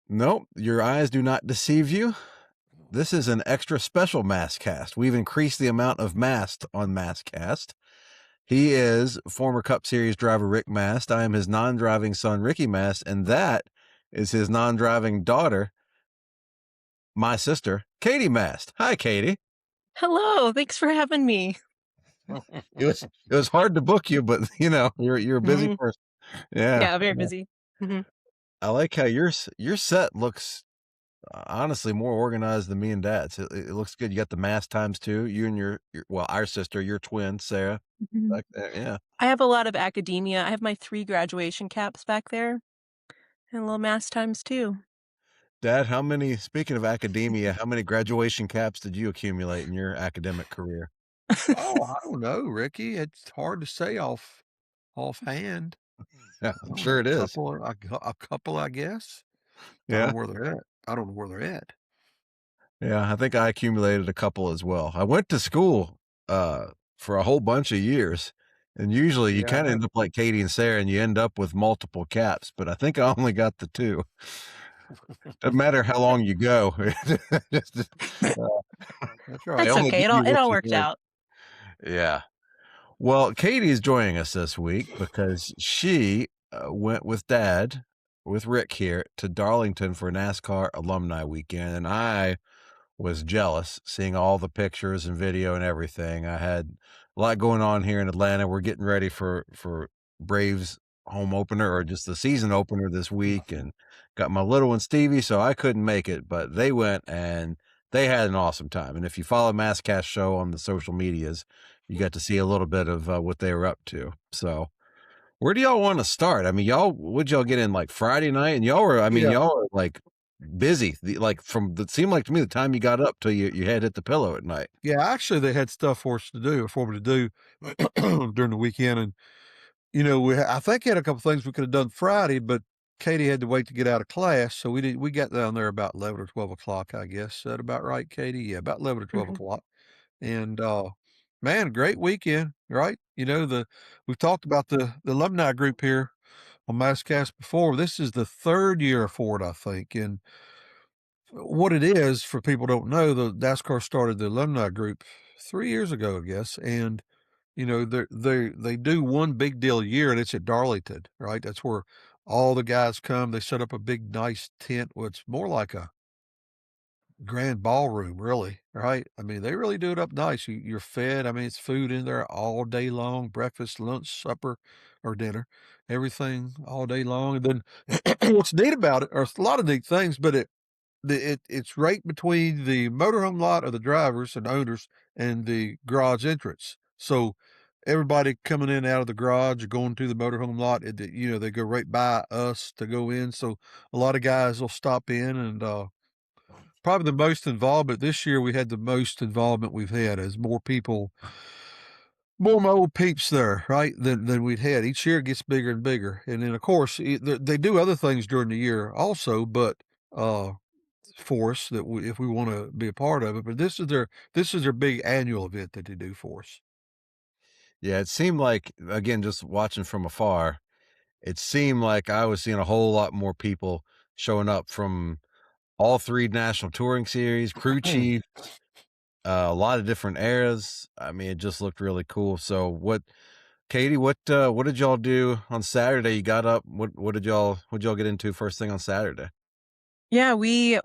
Nope, your eyes do not deceive you. This is an extra special Mastcast. We've increased the amount of Mast on Mastcast. He is former Cup Series driver Rick Mast. I am his non-driving son, Ricky Mast, and that is his non-driving daughter, my sister, Kaitie Mast. Hi, Kaitie. Hello, thanks for having me. It was hard to book you, but you're a busy person. Yeah, very busy. I like how your set looks honestly more organized than me and Dad's. It looks good. You got the Mast times two. You and your our sister, your twin Sarah, back there. Yeah. I have a lot of academia. I have my 3 graduation caps back there, and a little Mass times 2. Dad, speaking of academia, how many graduation caps did you accumulate in your academic career? Oh, I don't know, Ricky. It's hard to say offhand. Yeah, I'm sure it is. A couple, I guess. I don't Yeah. know where they're at. I don't know where they're at. Yeah, I think I accumulated a couple as well. I went to school for a whole bunch of years, and usually you Yeah, kind of end up like Kaitie and Sarah, and you end up with multiple caps. But I think I only got the 2. Doesn't matter how long you go. Just, that's right. they That's only okay, give it you all it what all you worked get. out. Yeah. Well, Kaitie is joining us this week because she went with Dad, with Rick here, to Darlington for NASCAR Alumni Weekend, and I was jealous seeing all the pictures and video and everything. I had a lot going on here in Atlanta. We're getting ready for Braves home opener or just the season opener this week, and got my little one Stevie, so I couldn't make it, but they went and they had an awesome time. And if you follow Masscast Show on the social medias, you got to see a little bit of what they were up to. So where do y'all want to start? I mean, would y'all get in like Friday night? And y'all were, Yeah. y'all are like busy. Like it seemed like to me the time you got up till your head hit the pillow at night. Yeah, actually, they had stuff for me to do during the weekend, and I think he had a couple things we could have done Friday, but Kaitie had to wait to get out of class, so we got down there about 11 or 12 o'clock, I guess. Is that about right, Kaitie? Yeah, about 11 or 12 o'clock. And man, great weekend, right? We've talked about the alumni group here on Masscast before. This is the 3rd year for it, I think. And what it is, for people who don't know, the NASCAR started the alumni group 3 years ago, I guess. And they do one big deal a year, and it's at Darlington, right? That's where all the guys come. They set up a big, nice tent, which more like a grand ballroom, really, right? I mean, they really do it up nice. You're fed. I mean, it's food in there all day long, breakfast, lunch, supper, or dinner, everything all day long. And then what's neat about it, or a lot of neat things, but it's right between the motorhome lot of the drivers and owners and the garage entrance. So everybody coming in and out of the garage or going to the motorhome lot, they go right by us to go in. So a lot of guys will stop in, and probably the most involvement this year. We had the most involvement we've had as more people, more my old peeps there, right, than we'd had. Each year it gets bigger and bigger. And then, of course, they do other things during the year also, but for us if we want to be a part of it. But this is their big annual event that they do for us. Yeah, it seemed like, again, just watching from afar, it seemed like I was seeing a whole lot more people showing up from all 3 national touring series, crew chiefs, a lot of different eras. I mean, it just looked really cool. So Kaitie, what did y'all do on Saturday? You got up, what did y'all get into first thing on Saturday? Yeah, when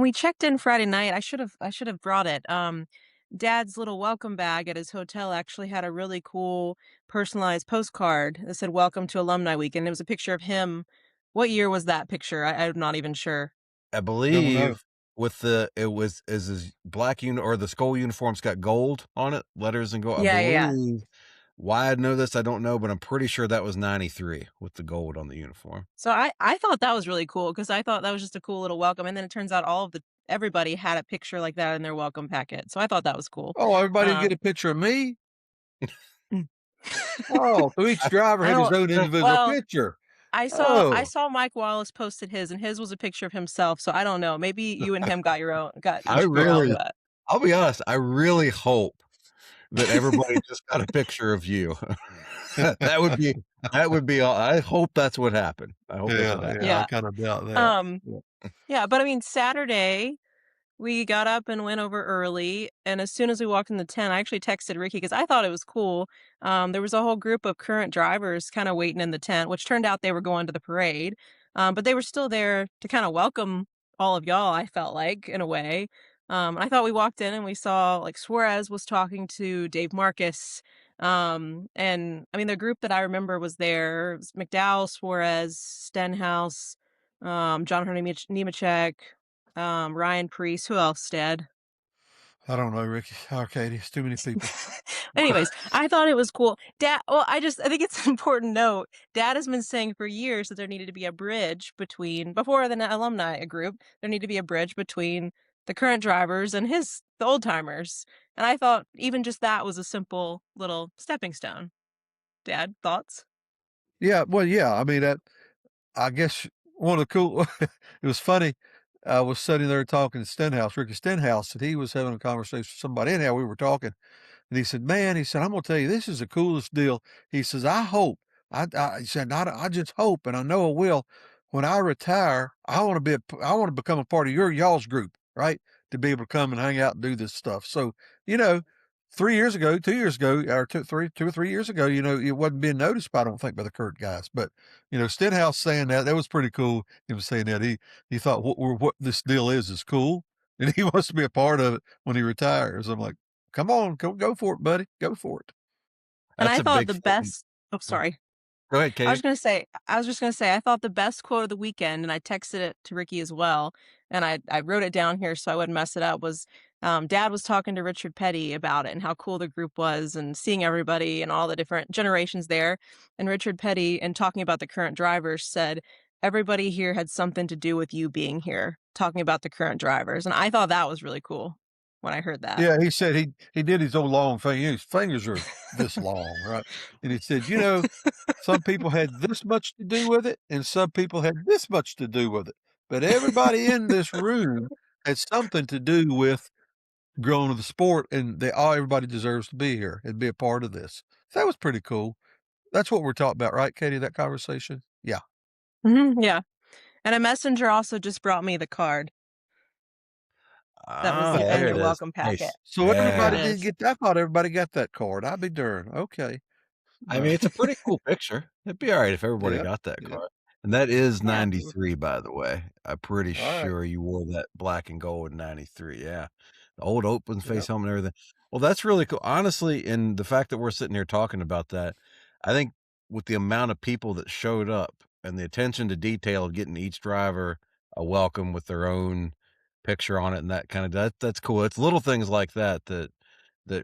we checked in Friday night, I should have brought it. Dad's little welcome bag at his hotel actually had a really cool personalized postcard that said "Welcome to Alumni Weekend." It was a picture of him. What year was that picture? I'm not even sure. I Don't know. believe with is his black or the skull uniform's got gold on it, letters and gold. I Yeah. believe. Why I know this, I don't know, but I'm pretty sure that was 93 with the gold on the uniform. So I thought that was really cool because I thought that was just a cool little welcome, and then it turns out everybody had a picture like that in their welcome packet. So I thought that was cool. Oh, everybody didn't get Um a picture of me. Mm. Oh, so each driver I had his don't own individual well, picture. I Oh, saw Mike Wallace posted his, and his was a picture of himself, so I don't know. Maybe you and him got I each your own, really but I'll be honest, I really hope that everybody just got a picture of you. That would be I hope that's what happened. I hope that's what Yeah, happened. yeah, I Yeah. kinda doubt that. Um, Yeah. yeah, but I mean, Saturday, we got up and went over early, and as soon as we walked in the tent, I actually texted Ricky because I thought it was cool. There was a whole group of current drivers kinda waiting in the tent, which turned out they were going to the parade, but they were still there to kinda welcome all of y'all, I felt like, in a way. I thought we walked in and we saw, like, Suarez was talking to Dave Marcus, and, I mean, the group that I remember was there. It was McDowell, Suarez, Stenhouse, John Hunter Nemechek, Ryan Priest, who else, Dad? I don't know, Ricky or Katie, it's too many people. Anyways, I thought it was cool. I think it's an important note. Dad has been saying for years that there needed to be a bridge between before the alumni group, there needed to be a bridge between the current drivers and the old timers. And I thought even just that was a simple little stepping stone. Dad, thoughts? Yeah, well, yeah, I mean, I guess one of the cool it was funny, I was sitting there talking to Stenhouse, Ricky Stenhouse, and he was having a conversation with somebody, anyhow, we were talking, and he said, "Man," he said, "I'm gonna tell you, this is the coolest deal." He says, "I hope, he said, I just hope, and I know I will, when I retire, I wanna become a part of y'all's group, right? To be able to come and hang out and do this stuff." So, you know, 3 years ago, 2 years ago, or 2 or 3 years ago, it wasn't being noticed by, I don't think, by the Kurt guys, but, Stenhouse saying that was pretty cool. He was saying that he thought what this deal is cool, and he wants to be a part of it when he retires. I'm like, "Come on, go for it, buddy. Go for it." And That's I a thought big the statement. best oh, Oh, sorry. go ahead, Katie. I was just gonna say, I thought the best quote of the weekend, and I texted it to Ricky as well, and I wrote it down here so I wouldn't mess it up, was, Dad was talking to Richard Petty about it and how cool the group was and seeing everybody and all the different generations there, and Richard Petty, and talking about the current drivers, said, "Everybody here had something to do with you being here," talking about the current drivers, and I thought that was really cool when I heard that. Yeah, he said he did his old long finger. His fingers are this long, right? And he said, some people had this much to do with it, and some people had this much to do with it. But everybody in this room had something to do with growing the sport, and everybody deserves to be here and be a part of this. So that was pretty cool. That's what we're talking about, right, Katie? That conversation? Yeah. Mhm, yeah, and a messenger also just brought me the card that was Ah, in there it your is. welcome packet. Nice. So Here it everybody Yeah. didn't is. get. I thought everybody got that card. I'd be darned. Okay. I Uh, mean, it's a pretty cool picture. It'd be alright if everybody yeah. got that Yeah. car. And that is Yeah. '93, by the way. I'm pretty All right. sure you wore that black and gold in '93, yeah. The old open Yep. face helmet and everything. Well, that's really cool. Honestly, and the fact that we're sitting here talking about that, I think with the amount of people that showed up and the attention to detail of getting each driver a welcome with their own picture on it and that kinda that's cool. It's little things like that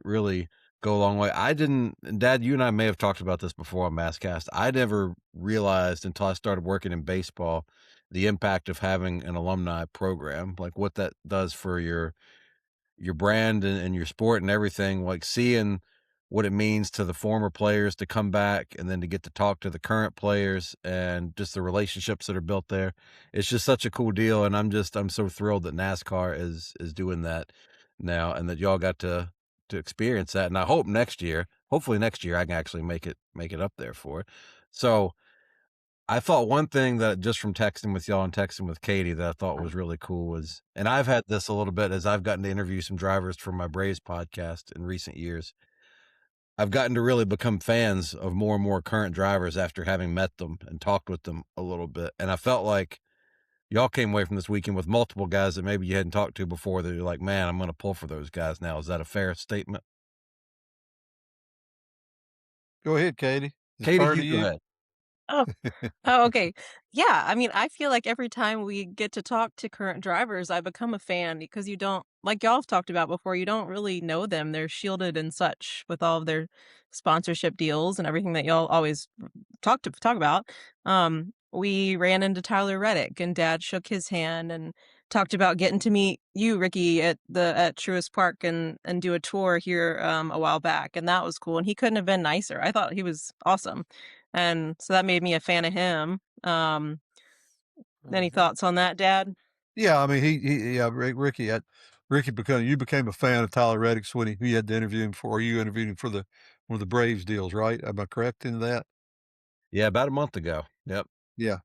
really go a long way. I didn't and Dad, you and I may have talked about this before on Masscast. I never realized until I started working in baseball the impact of having an alumni program, like what that does for your brand and your sport and everything, like seeing what it means to the former players to come back and then to get to talk to the current players and just the relationships that are built there. It's just such a cool deal, and I'm so thrilled that NASCAR is doing that now and that y'all got to experience that. And I hope hopefully next year I can actually make it up there for it. So I thought one thing that just from texting with y'all and texting with Katie that I thought was really cool was, and I've had this a little bit as I've gotten to interview some drivers for my Braves podcast in recent years. I've gotten to really become fans of more and more current drivers after having met them and talked with them a little bit. And I felt like y'all came away from this weekend with multiple guys that maybe you hadn't talked to before that you're like, man, I'm going to pull for those guys now. Is that a fair statement? Go ahead, Katie. It's Katie, turn you to go you. ahead. Oh. Oh, okay. Yeah, I mean, I feel like every time we get to talk to current drivers, I become a fan because you don't like y'all have talked about before, you don't really know them. They're shielded and such with all of their sponsorship deals and everything that y'all always talk about. We ran into Tyler Reddick and Dad shook his hand and talked about getting to meet you, Ricky, at Truist Park and do a tour here a while back, and that was cool. And he couldn't have been nicer. I thought he was awesome. And so that made me a fan of him. Any Mhm. thoughts on that, Dad? Yeah, I mean, yeah, Ricky became a fan of Tyler Reddick's when he had to interview him for, or you interviewed him for one of the Braves deals, right? Am I correct in that? Yeah, about a month ago. Yep. Yeah.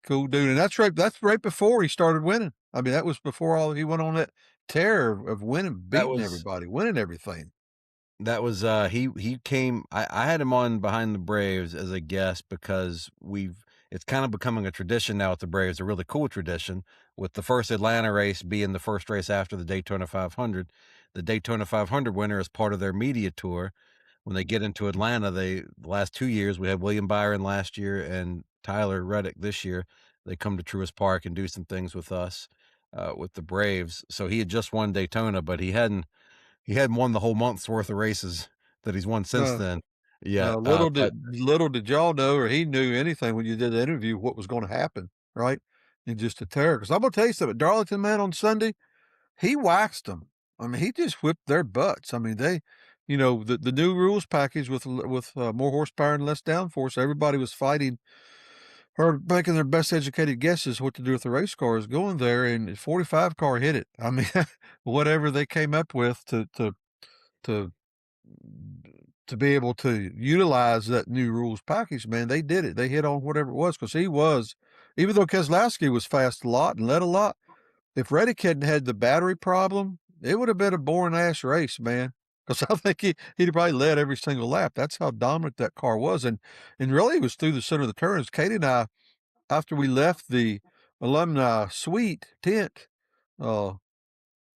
Cool dude, and that's right before he started winning. I mean, that was before all he went on that tear of winning, That beating was everybody, winning everything. he came I had him on Behind the Braves as a guest because it's kind of becoming a tradition now with the Braves, a really cool tradition, with the first Atlanta race being the first race after the Daytona 500. The Daytona 500 winner is part of their media tour. When they get into Atlanta, the last 2 years, we had William Byron last year and Tyler Reddick this year. They come to Truist Park and do some things with us, with the Braves. So he had just won Daytona, but he hadn't won the whole month's worth of races that he's won since No, then. Yeah, no, little but did little did y'all know, or he knew anything when you did the interview, what was gonna happen, right? And just a terror. Because 'cause I'm gonna tell you something, Darlington, man, on Sunday, he waxed them. I mean, he just whipped their butts. I mean, the new rules package with more horsepower and less downforce, everybody was fighting or making their best educated guesses what to do with the race cars going there, and the 45 car hit it. I mean, whatever they came up with to to be able to utilize that new rules package, man, they did it. They hit on whatever it was because he was, even though Keselowski was fast a lot and led a lot, if Reddick hadn't had the battery problem, it would have been a boring ass race, man. Because I think he'd probably led every single lap. That's how dominant that car was, and really it was through the center of the turns. Kaitie and I, after we left the alumni suite tent, uh,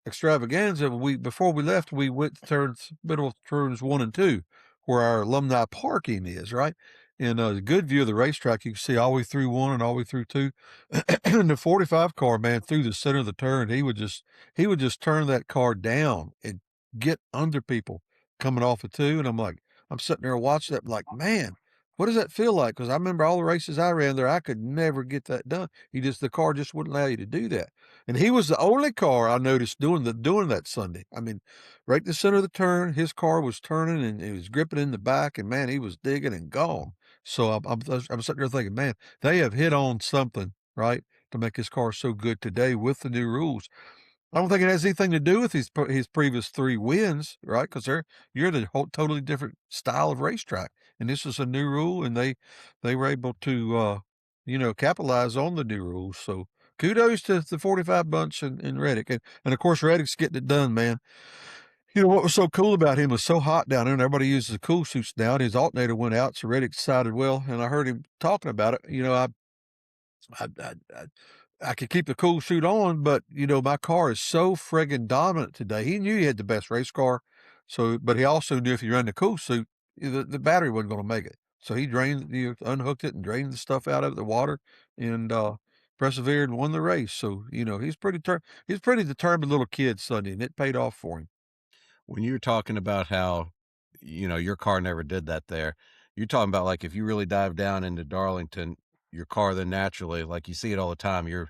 extravaganza, before we left, we went to turns middle of turns 1 and 2, where our alumni parking is, right? And a good view of the racetrack. You can see all the way through 1 and all the way through 2. And the 45 car, man, through the center of the turn, he would just turn that car down and get under people coming off of 2. And I'm sitting there watching that, like, man, what does that feel like? Because I remember all the races I ran there, I could never get that done. The car just wouldn't allow you to do that. And he was the only car I noticed doing that Sunday. I mean, right in the center of the turn, his car was turning and he was gripping in the back, and man, he was digging and gone. So I'm sitting there thinking, man, they have hit on something, right, to make his car so good today with the new rules. I don't think it has anything to do with his previous 3 wins, right? Because you're in a whole totally different style of racetrack, and this is a new rule, and they were able to capitalize on the new rules. So kudos to the 45 bunch and Reddick, and of course Reddick's getting it done, man. You know what was so cool about him? It was so hot down there, and everybody uses the cool suits now. And his alternator went out, so Reddick decided, well, and I heard him talking about it. I could keep the cool suit on, but my car is so friggin' dominant today. He knew he had the best race car, but he also knew if you run the cool suit, the battery wasn't going to make it. So he unhooked it and drained the stuff out of the water, and persevered and won the race. So he's a pretty determined little kid Sunday, and it paid off for him. when you were talking about how, your car never did that there, you're talking about, like, if you really dive down into Darlington, your car then naturally, like, you see it all the time, you're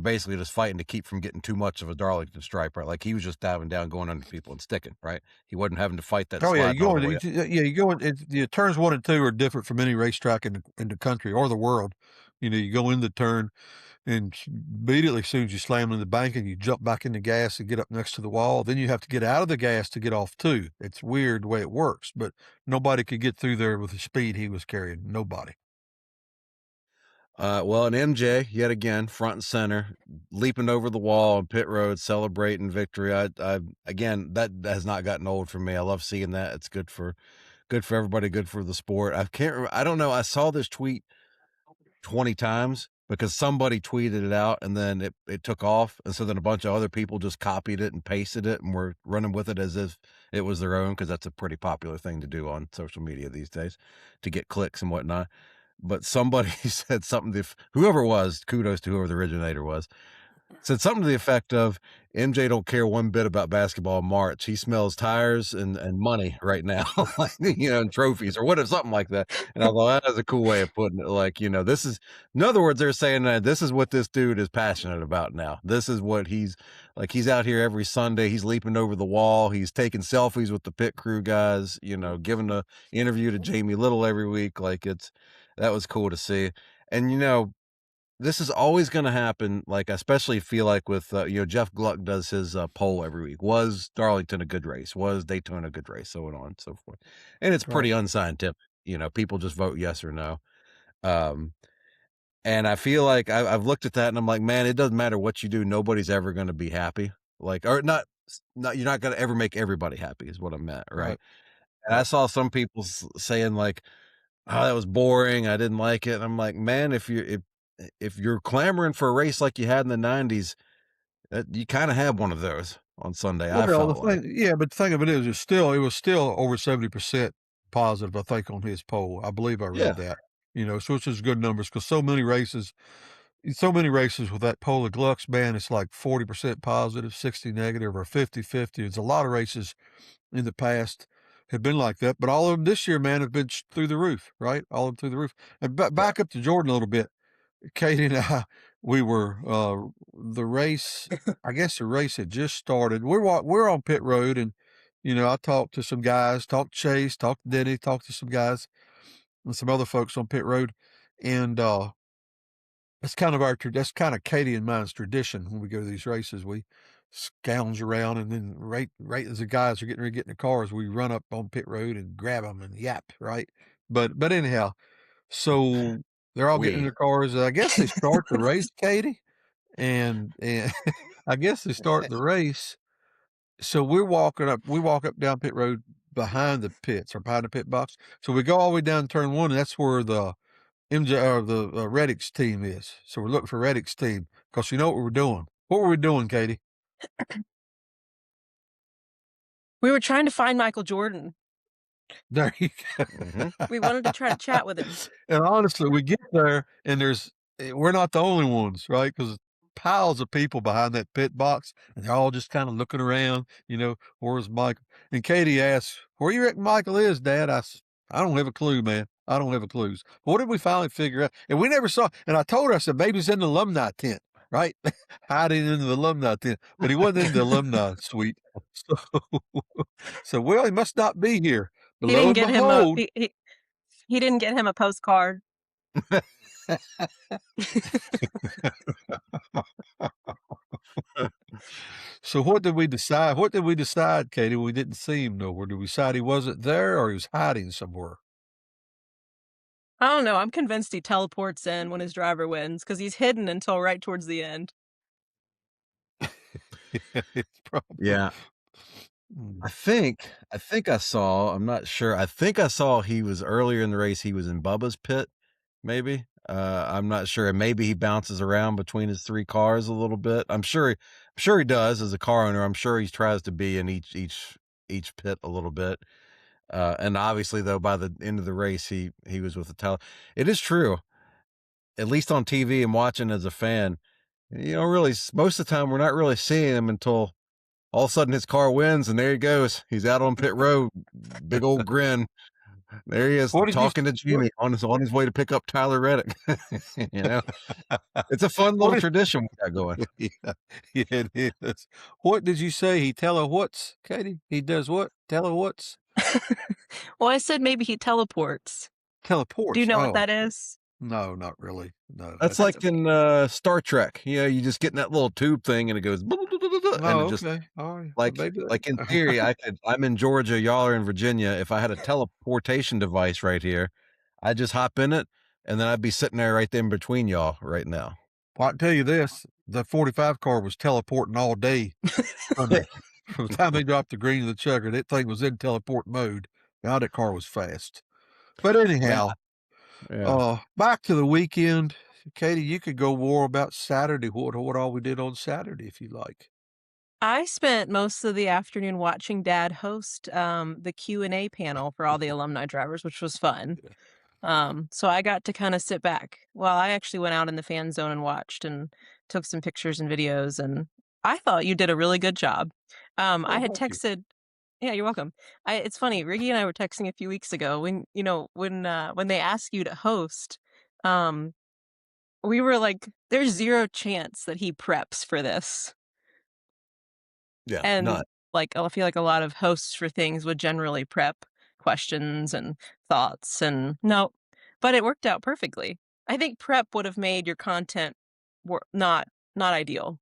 basically just fighting to keep from getting too much of a Darlington stripe, right? Like, he was just diving down, going under people and sticking, right? He wasn't having to fight that Oh yeah, sliding all the way up. you go in. Turns 1 and 2 are different from any racetrack in the country or the world. You go in the turn, and immediately, as soon as you slam in the bank and you jump back in the gas and get up next to the wall, then you have to get out of the gas to get off too. It's weird the way it works, but nobody could get through there with the speed he was carrying. Nobody. Well, and MJ, yet again, front and center, leaping over the wall on pit road, celebrating victory. Again, that has not gotten old for me. I love seeing that. It's good for everybody, good for the sport. I don't know. I saw this tweet 20 times because somebody tweeted it out and then it took off. And so then a bunch of other people just copied it and pasted it and were running with it as if it was their own, because that's a pretty popular thing to do on social media these days to get clicks and whatnot. But somebody said something, whoever it was, kudos to whoever the originator was, said something to the effect of, MJ don't care one bit about basketball in March. He smells tires and money right now, like, and trophies or whatever, something like that. And I thought that was a cool way of putting it. Like, this is, in other words, they're saying that this is what this dude is passionate about now. This is what he's like. He's out here every Sunday. He's leaping over the wall. He's taking selfies with the pit crew guys, giving a interview to Jamie Little every week. Like, that was cool to see. And, this is always going to happen. Like, I especially feel like with, Jeff Gluck does his poll every week. Was Darlington a good race? Was Daytona a good race? So on and so forth. And it's Right. pretty unscientific. People just vote yes or no. Um, and I feel like I've looked at that and I'm like, man, it doesn't matter what you do. Nobody's ever going to be happy. Like, or not, you're not going to ever make everybody happy is what I meant. Right. Right. And I Right. saw some people saying like, oh, that was boring. I didn't like it. And I'm like, man, if you're clamoring for a race like you had in the '90s, you kind of have one of those on Sunday. I Well, the felt like, thing, yeah, but the thing of it is, it was still over 70% positive, I think, on his poll. I believe I yeah, read that. So which is good numbers because so many races with that poll of Gluck's, man, it's like 40% positive, 60 negative, or 50-50. It's a lot of races in the past have been like that, but all of them this year, man, have been through the roof, right? All of them through the roof. And yeah, back up to Jordan a little bit. Kaitie and I, we were the race. I guess the race had just started. We're on pit road, and I talked to some guys, talked to Chase, talked to Denny, talked to some guys and some other folks on pit road, and that's kind of that's kind of Kaitie and mine's tradition when we go to these races. We scounge around, and then right as the guys are getting ready to get in the cars, we run up on pit road and grab them and yap, right? But anyhow, so they're all getting in we. their cars. I guess they start the race, Kaitie, and I guess they start the race. So we walk up down pit road behind the pits or behind the pit box. So we go all the way down turn one, and that's where the MJ or the Reddick's team is. So we're looking for Reddick's team because you know what we were doing. What were we doing, Kaitie? We were trying to find Michael Jordan. There you go. Mhm. We wanted to try to chat with him. And honestly, we get there and we're not the only ones, right? Because piles of people behind that pit box, and they're all just kind of looking around, where's Michael? And Kaitie asks, "Where you reckon Michael is, Dad?" I don't have a clue, man. I don't have a clue. What did we finally figure out? And we never saw, and I told her, I said, maybe he's in the alumni tent, right? Hiding in the alumni tent, but he wasn't in the alumni suite. So, well, he must not be here. But He lo didn't and get him a behold, he didn't get him a postcard. so what did we decide? What did we decide, Kaitie? We didn't see him nowhere. Did we decide he wasn't there or he was hiding somewhere? I don't know, I'm convinced he teleports in when his driver wins because he's hidden until right towards the end. It's probably. Yeah, Mm. I think I saw. I'm not sure. I think I saw he was earlier in the race. He was in Bubba's pit, maybe. I'm not sure. And maybe he bounces around between his three cars a little bit. I'm sure he does as a car owner. I'm sure he tries to be in each pit a little bit. And obviously, though, by the end of the race, he was with the tele. It is true, at least on TV and watching as a fan. Really, most of the time, we're not really seeing him until all of a sudden his car wins, and there he goes. He's out on pit road, big old grin. There he is What did you? talking to What, Jimmy on his way to pick up Tyler Reddick. you know, it's a fun what little tradition we got going. yeah, yeah, it is. What did you say? He tell her what's, Kaitie? He does what? Tell her what's? Well, I said maybe he teleports. Do you Teleports. know what Oh, that is? no, not really. No, That's That's like okay. in Star Trek. You just get in that little tube thing, and it goes, and oh, it just okay. All right. Well, like maybe like in that. theory, I'm in Georgia, y'all are in Virginia. If I had a teleportation device right here, I'd just hop in it, and then I'd be sitting there right there in between y'all right now. Well, I can tell you this, the 45 car was teleporting all day from the time they dropped the green to the checker. That thing was in teleport mode. Now that car was fast. But Man, anyhow, yeah. back to the weekend. Kaitie, you could go more about Saturday, what all we did on Saturday if you like. I spent most of the afternoon watching Dad host, the Q&A panel for all the alumni drivers, which was fun. So I got to kinda sit back. Well, I actually went out in the fan zone and watched and took some pictures and videos, and I thought you did a really good job. I Oh, had thank you. texted. Yeah, you're welcome. It's funny, Riggy and I were texting a few weeks ago when they ask you to host, um, we were like, "There's 0 chance that he preps for this." Yeah, And, none. like, I feel like a lot of hosts for things would generally prep questions and thoughts, and no, but it worked out perfectly. I think prep would have made your content not ideal.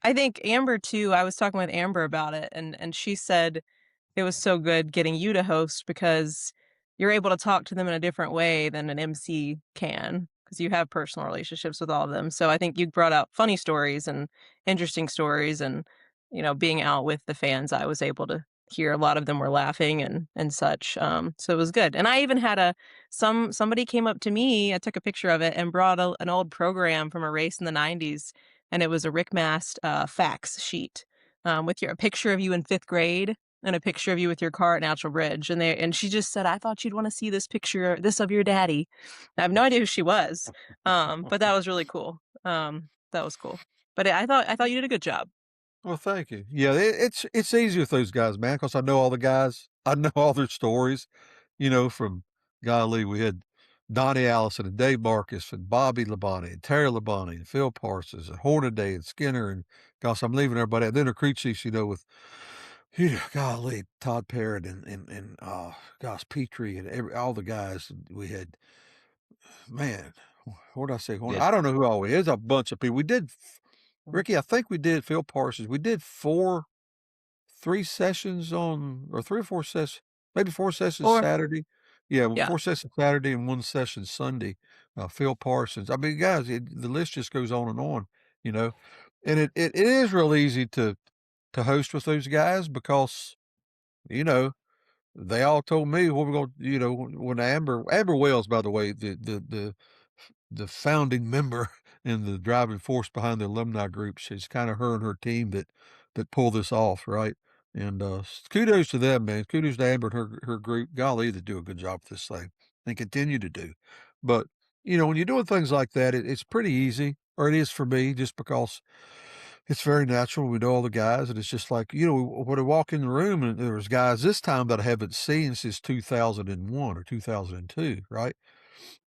I think Amber too, I was talking with Amber about it, and she said it was so good getting you to host because you're able to talk to them in a different way than an MC can, because you have personal relationships with all of them. So I think you brought out funny stories and interesting stories and, being out with the fans, I was able to hear a lot of them were laughing and such. So it was good. And I even had somebody came up to me, I took a picture of it and brought an old program from a race in the 90s, and it was a Rick Mast facts sheet with a picture of you in 5th grade and a picture of you with your car at Natural Bridge. And she just said, "I thought you'd want to see this of your daddy." I have no idea who she was, but that was really cool. That was cool. But I thought you did a good job. Well, thank you. Yeah, it's easy with those guys, man, because I know all the guys. I know all their stories. From golly, we had Donnie Allison and Dave Marcus and Bobby Labonte and Terry Labonte and Phil Parsons and Hornaday and Skinner and gosh, I'm leaving everybody out. Then the crew chiefs, with golly, Todd Parrott and gosh, Petrie and all the guys we had. Man, what did I say? Yeah. I don't know who all we. There's a bunch of people. We did Ricky. I think we did Phil Parsons. We did 3 sessions or 3 or 4 sessions, maybe 4 sessions Or Saturday. Yeah, well, yeah. 4 sessions Saturday and 1 session Sunday. Phil Parsons. I mean, guys, the list just goes on, you know, and it is real easy to host with those guys because you know they all told me what we're going. When Amber Wells, by the way, the founding member and the driving force behind the alumni group. She's kind of her and her team that pull this off, right? And kudos to them, man. Kudos to Amber and her group. Golly, they do a good job with this thing and continue to do. But when you're doing things like that, it's pretty easy, or it is for me, just because it's very natural. We know all the guys, and it's just like when I walk in the room, and there was guys this time that I haven't seen since 2001 or 2002, right?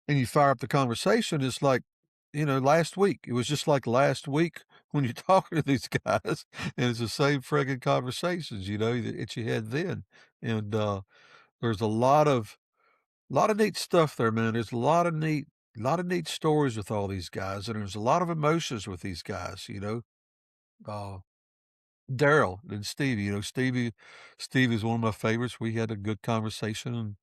And you fire up the conversation, it's like, last week. It was just like last week when you're talking to these guys, and it's the same friggin' conversations, that you had then. And there's a lot of neat stuff there, man. There's a lot of neat stories with all these guys, and there's a lot of emotions with these guys. Uh, Daryl and Stevie, Steve is one of my favorites. We had a good conversation, and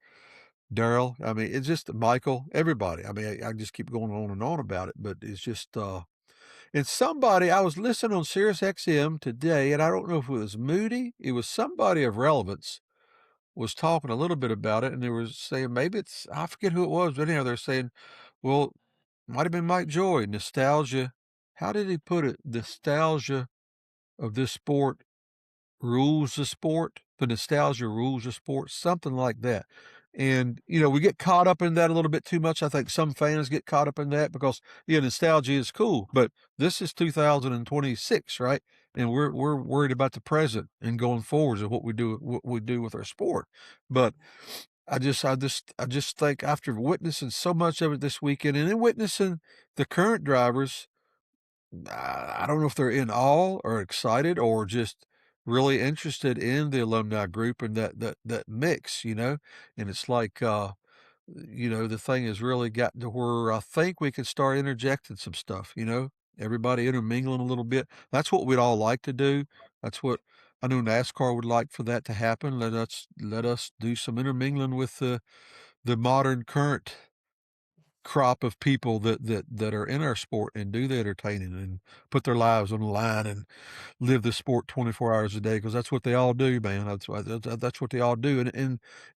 Daryl, I mean, it's just Michael, everybody. I mean, I just keep going on and on about it, but it's just, and somebody, I was listening on Sirius XM today, and I don't know if it was Moody, it was somebody of relevance was talking a little bit about it, and they were saying maybe I forget who it was, but anyhow, they're saying, well, might have been Mike Joy, nostalgia. How did he put it? Nostalgia of this sport rules the sport. The nostalgia rules the sport, something like that. And, we get caught up in that a little bit too much. I think some fans get caught up in that because, nostalgia is cool, but this is 2026, right? And we're worried about the present and going forwards and what we do with our sport. But I just think after witnessing so much of it this weekend and then witnessing the current drivers, I don't know if they're in awe or excited or just really interested in the alumni group and that mix. And it's like, the thing has really gotten to where I think we could start interjecting some stuff. Everybody intermingling a little bit. That's what we'd all like to do. That's what I know NASCAR would like for that to happen. Let us do some intermingling with the modern current crop of people that are in our sport and do the entertaining and put their lives on the line and live the sport 24 hours a day, because that's what they all do, man. That's what they all do.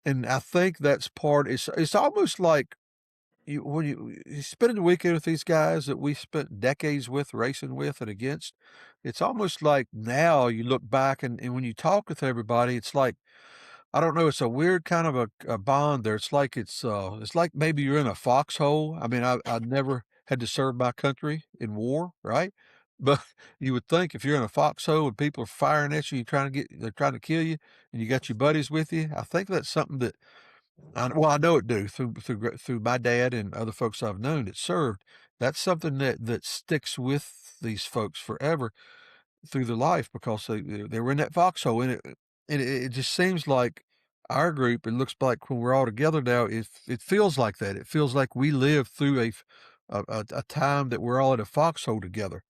And I think that's part. It's almost like when you spend the weekend with these guys that we spent decades with, racing with and against. It's almost like now you look back and when you talk with everybody, it's like, I don't know. It's a weird kind of a bond there. It's like maybe you're in a foxhole. I mean, I never had to serve my country in war, right? But you would think if you're in a foxhole and people are firing at you, they're trying to kill you, and you got your buddies with you. I think that's something that, I know it do through my dad and other folks I've known that served. That's something that sticks with these folks forever through their life because they were in that foxhole, and it just seems like our group. It looks like when we're all together now, it feels like that. It feels like we live through a time that we're all in a foxhole together.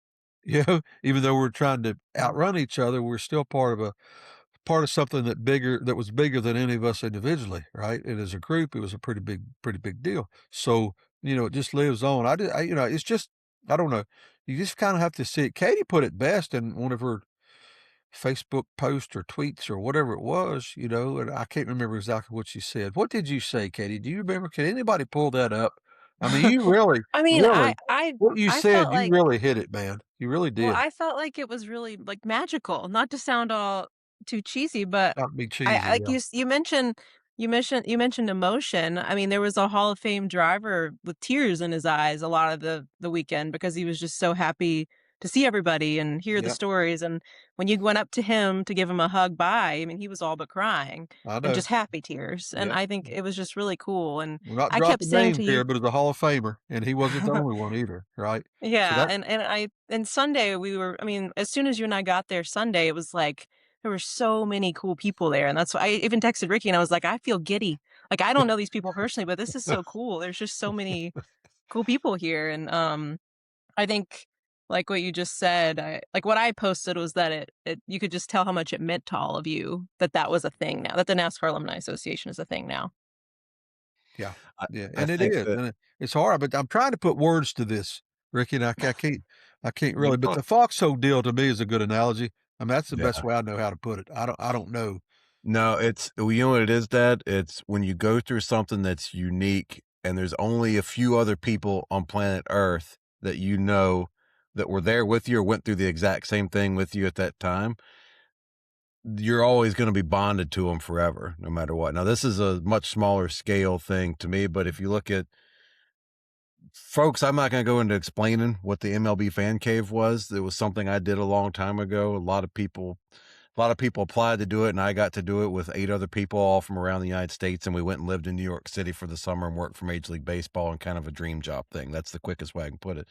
You know, even though we're trying to outrun each other, we're still part of something that was bigger than any of us individually, right? And as a group, it was a pretty big deal. So, it just lives on. It's just, I don't know. You just kind of have to see it. Kaitie put it best in one of her Facebook posts or tweets or whatever it was, and I can't remember exactly what she said. What did you say, Kaitie? Do you remember? Can anybody pull that up? I mean, you really, I mean, really, what you I said, felt you like really hit it, man. You really well, did. I felt like it was really, like, magical, not to sound all too cheesy, but Not be I cheesy, like yeah. you mentioned emotion. I mean, there was a Hall of Fame driver with tears in his eyes a lot of the weekend because he was just so happy to see everybody and hear the Yep, stories, and when you went up to him to give him a hug bye, I mean, he was all but crying I and know. just happy tears, and Yep. I think it was just really cool, and We're not I kept dropping saying to names you here, but it's a Hall of Famer, and he wasn't the only one either, right? So yeah, that and Sunday I mean, as soon as you and I got there Sunday, it was like there were so many cool people there, and that's why I even texted Ricky and I was like, "I feel giddy." Like, I don't know these people personally, but this is so cool. There's just so many cool people here, and, I think, like what you just said, like what I posted was that it you could just tell how much it meant to all of you that that was a thing now, that the NASCAR Alumni Association is a thing now. yeah, I, yeah, I and it think is, that and it's hard, but I'm trying to put words to this, Ricky, and I can't you're really, but not. the foxhole deal to me is a good analogy. I mean, that's the best Yeah. way I know how to put it. I don't know. No, it's well, you know what it is, Dad? It's when you go through something that's unique and there's only a few other people on planet Earth that you know that were there with you or went through the exact same thing with you at that time, you're always going to be bonded to them forever, no matter what. Now, this is a much smaller scale thing to me, but if you look at folks, I'm not going to go into explaining what the MLB fan cave was. It was something I did a long time ago. A lot of people applied to do it, and I got to do it with 8 other people, all from around the United States, and we went and lived in New York City for the summer and worked for Major League Baseball and kind of a dream job thing. That's the quickest way I can put it.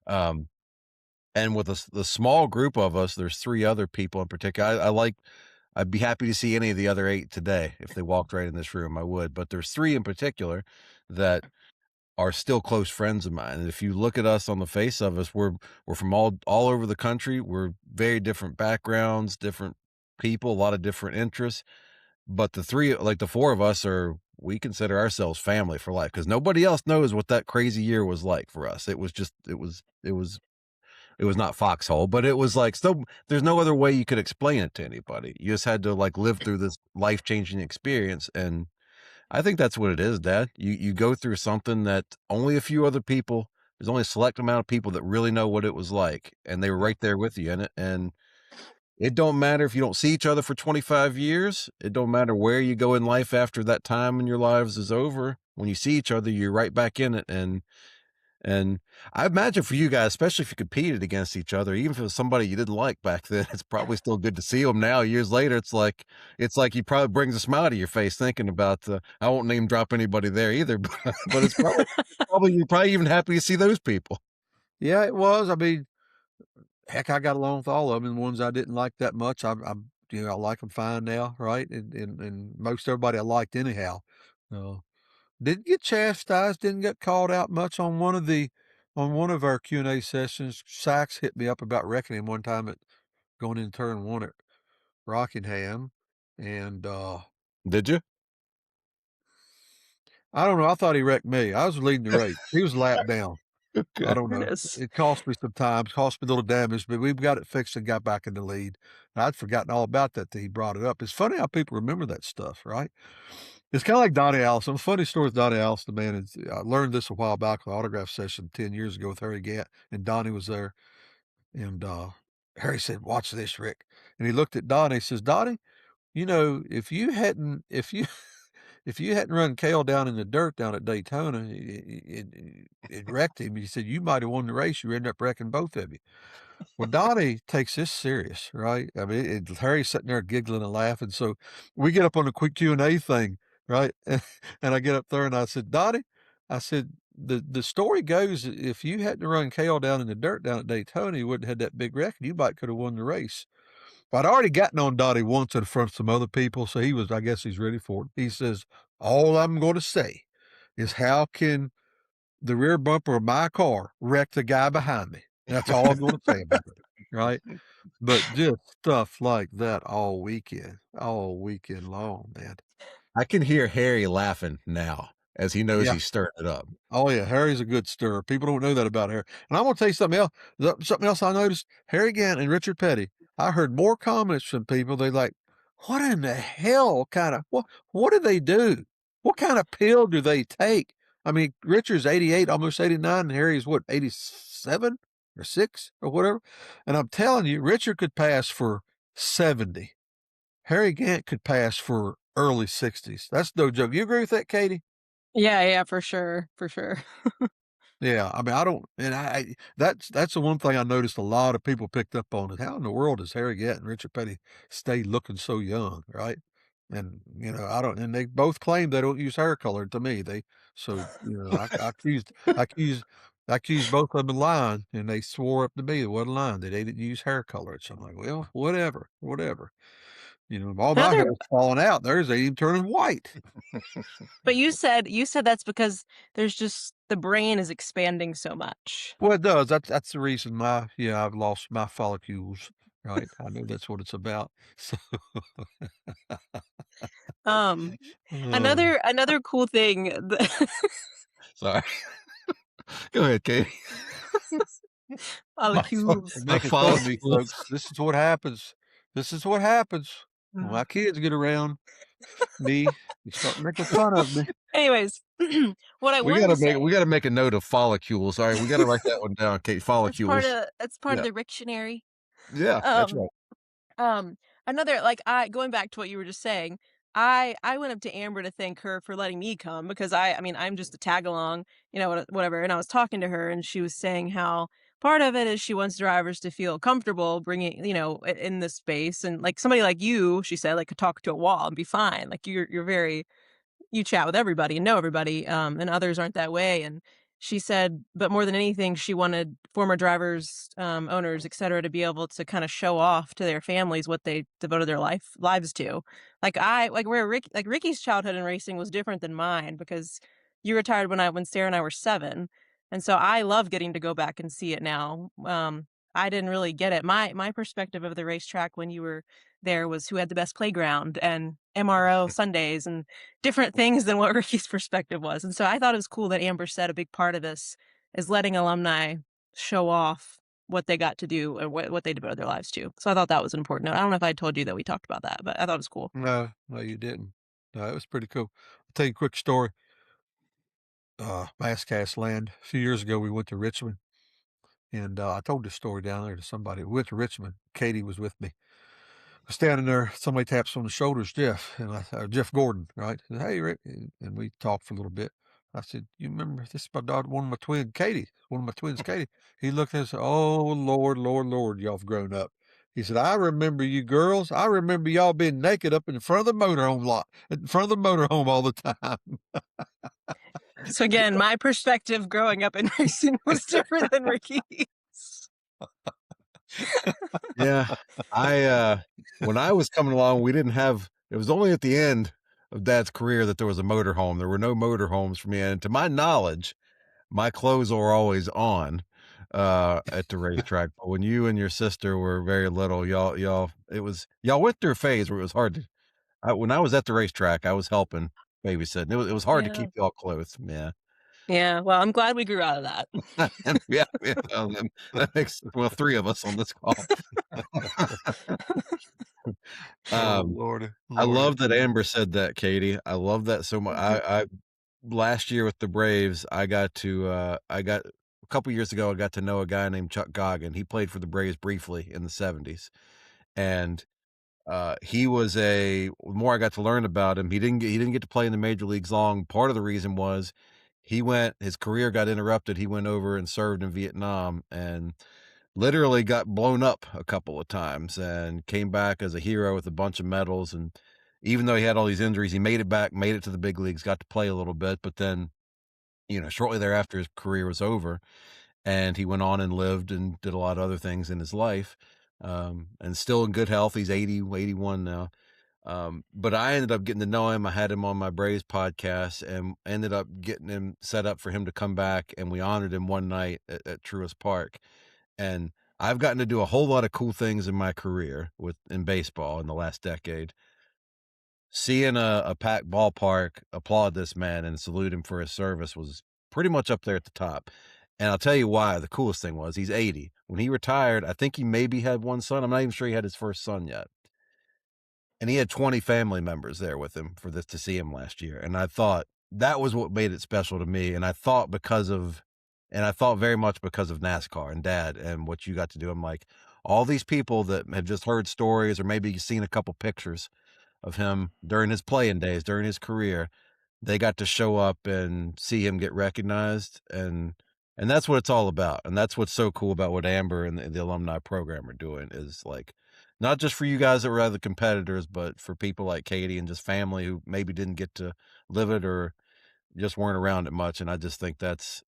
Um, and with the small group of us, there's 3 other people in particular. I'd be happy to see any of the other 8 today. If they walked right in this room, I would. But there's 3 in particular that are still close friends of mine. And if you look at us on the face of us, we're from all over the country. We're very different backgrounds, different people, a lot of different interests. But the 4 of us we consider ourselves family for life because nobody else knows what that crazy year was like for us. It was not foxhole, but it was like so. There's no other way you could explain it to anybody. You just had to like live through this life changing experience, and I think that's what it is, Dad. You go through something that only a few other people. There's only a select amount of people that really know what it was like, and they were Yeah, right there with you in it. And it don't matter if you don't see each other for 25 years. It don't matter where you go in life after that time in your lives is over. When you see each other, you're right back in it. And I imagine for you guys, especially if you competed against each other, even if it was somebody you didn't like back then, it's probably still good to see them now. Years later, it's like you probably brings a smile to your face thinking about. I won't name drop anybody there either, but it's probably you're probably even happy to see those people. yeah, it was. I mean, heck, I got along with all of them. And the ones I didn't like that much, I like them fine now, right? And most everybody I liked anyhow. Uh, didn't get chastised, didn't get called out much on one of our Q&A sessions. Sykes hit me up about wrecking him one time at going in turn one at Rockingham, and Did you? I don't know. I thought he wrecked me. I was leading the race. He was lap down. I Okay. don't know. Goodness. It cost me some time, cost me a little damage, but we've got it fixed and got back in the lead. And I'd forgotten all about that till he brought it up. It's funny how people remember that stuff, right? It's kind of like Donnie Allison. A funny story with Donnie Allison, man. I learned this a while back at an autograph session 10 years ago with Harry Gant, and Donnie was there. And Harry said, "Watch this, Rick." And he looked at Donnie. He says, "Donnie, if you if you hadn't run Kale down in the dirt down at Daytona, it wrecked him." He said, "You might have won the race. You ended up wrecking both of you." Well, Donnie takes this serious, right? I mean, Harry's sitting there giggling and laughing. So we get up on the quick Q&A thing, right? And I get up there and I said, "Donnie," I said, the story goes, if you hadn't run Kale down in the dirt down at Daytona, you wouldn't have had that big wreck, and you might could have won the race." But I'd already gotten on Dottie once in front of some other people, so I guess he's ready for it. He says, "All I'm going to say is the rear bumper of my car wrecked the guy behind me. That's all I'm going to say about it, right? But just stuff like that all weekend long, man. I can hear Harry laughing now as he knows Yeah. he's stirring it up. Oh yeah, Harry's a good stirrer. People don't know that about Harry. And I'm gonna tell you something else. Something else I noticed. Harry Gant and Richard Petty. I heard more comments from people. They like, what in the hell kind of what do they do? What kind of pill do they take? I mean, Richard's 88, almost 89, and Harry's what, 87 or 6 or whatever. And I'm telling you, Richard could pass for 70. Harry Gant could pass for early 60s. That's no joke. You agree with that, Kaitie? Yeah, for sure, for sure. Yeah, I mean, I don't, and that's the one thing I noticed a lot of people picked up on is how in the world does Harry Gant and Richard Petty stay looking so young, right? And I don't, and they both claim they don't use hair color. To me, so I accused both of them of lying, and they swore up to me it wasn't lying that they didn't use hair color. So I'm like, well, whatever. All my hair Another was falling out. Theirs ain't even turning white. But you said that's because there's just the brain is expanding so much. Well, it does. That's the reason I've lost my follicles, right? I know that's what it's about. So, Um, uh, another cool thing Sorry. Go ahead, Katie. the My, cues. my making fun of me, follicles. folks. This is what happens. This is what happens when Uh, my kids get around me. They start making fun of me. Anyways, what I We wanted gotta to make say, a note of follicles. All right, we gotta write that one down, Kate. Follicles. that's part of Yeah. the Rictionary. Yeah, that's Um, right. Another like I going back to what you were just saying, I went up to Amber to thank her for letting me come because I mean I'm just a tag along, whatever. And I was talking to her and she was saying how part of it is she wants drivers to feel comfortable bringing in this space and like somebody like you, she said, like could talk to a wall and be fine. Like you're very you chat with everybody and know everybody, and others aren't that way. And she said, but more than anything, she wanted former drivers, owners, et cetera, to be able to kind of show off to their families what they devoted their lives to. Like Ricky's childhood in racing was different than mine because you retired when Sarah and I were 7, and so I love getting to go back and see it now. I didn't really get it. My perspective of the racetrack when you were there was who had the best playground and MRO Sundays and different things than what Ricky's perspective was. And so I thought it was cool that Amber said a big part of this is letting alumni show off what they got to do and what they devoted their lives to. So I thought that was an important note. I don't know if I told you that we talked about that, but I thought it was cool. No, you didn't. No, it was pretty cool. I'll tell you a quick story. Mastcast land. A few years ago, we went to Richmond, and I told this story down there to somebody. We went to Richmond. Kaitie was with me. Standing there, somebody taps on the shoulders, Jeff, and Jeff Gordon, right? I said, hey, Rick, and we talked for a little bit. I said, you remember this is my daughter, one of my twins, Kaitie. He looked at us and said, oh, Lord, Lord, Lord, y'all have grown up. He said, I remember you girls. I remember y'all being naked up in front of the motorhome lot, in front of the motorhome all the time. So again, my perspective growing up in racing was different than Ricky's. Yeah. When I was coming along, we didn't have it was only at the end of Dad's career that there was a motorhome. There were no motorhomes for me. And to my knowledge, my clothes were always on at the racetrack. But when you and your sister were very little, y'all went through a phase where it was hard to when I was at the racetrack, I was helping babysit. And it was hard to Yeah. keep y'all close. Yeah. Yeah. Well, I'm glad we grew out of that. And yeah, that makes 3 of us on this call. Oh, Um, Lordy, I Lordy. love that Amber said that, Kaitie. I love that so much. I last year with the Braves, I got a couple years ago, I got to know a guy named Chuck Goggin. He played for the Braves briefly in the 70s. And he was the more I got to learn about him, he didn't get to play in the major leagues long. Part of the reason was his career got interrupted. He went over and served in Vietnam and literally got blown up a couple of times and came back as a hero with a bunch of medals. And even though he had all these injuries, he made it back, made it to the big leagues, got to play a little bit. But then, shortly thereafter, his career was over and he went on and lived and did a lot of other things in his life. And still in good health. He's 80, 81 now. But I ended up getting to know him. I had him on my Braves podcast and ended up getting him set up for him to come back. And we honored him one night at Truist Park. And I've gotten to do a whole lot of cool things in my career in baseball in the last decade. Seeing a packed ballpark applaud this man and salute him for his service was pretty much up there at the top. And I'll tell you why. The coolest thing was he's 80. When he retired, I think he maybe had one son. I'm not even sure he had his first son yet. And he had 20 family members there with him for this to see him last year. And I thought that was what made it special to me. And I thought very much because of NASCAR and Dad and what you got to do. I'm like, all these people that have just heard stories or maybe seen a couple pictures of him during his playing days, during his career, they got to show up and see him get recognized, and that's what it's all about, and that's what's so cool about what Amber and the alumni program are doing is, like, not just for you guys that were other competitors, but for people like Kaitie and just family who maybe didn't get to live it or just weren't around it much, and I just think that's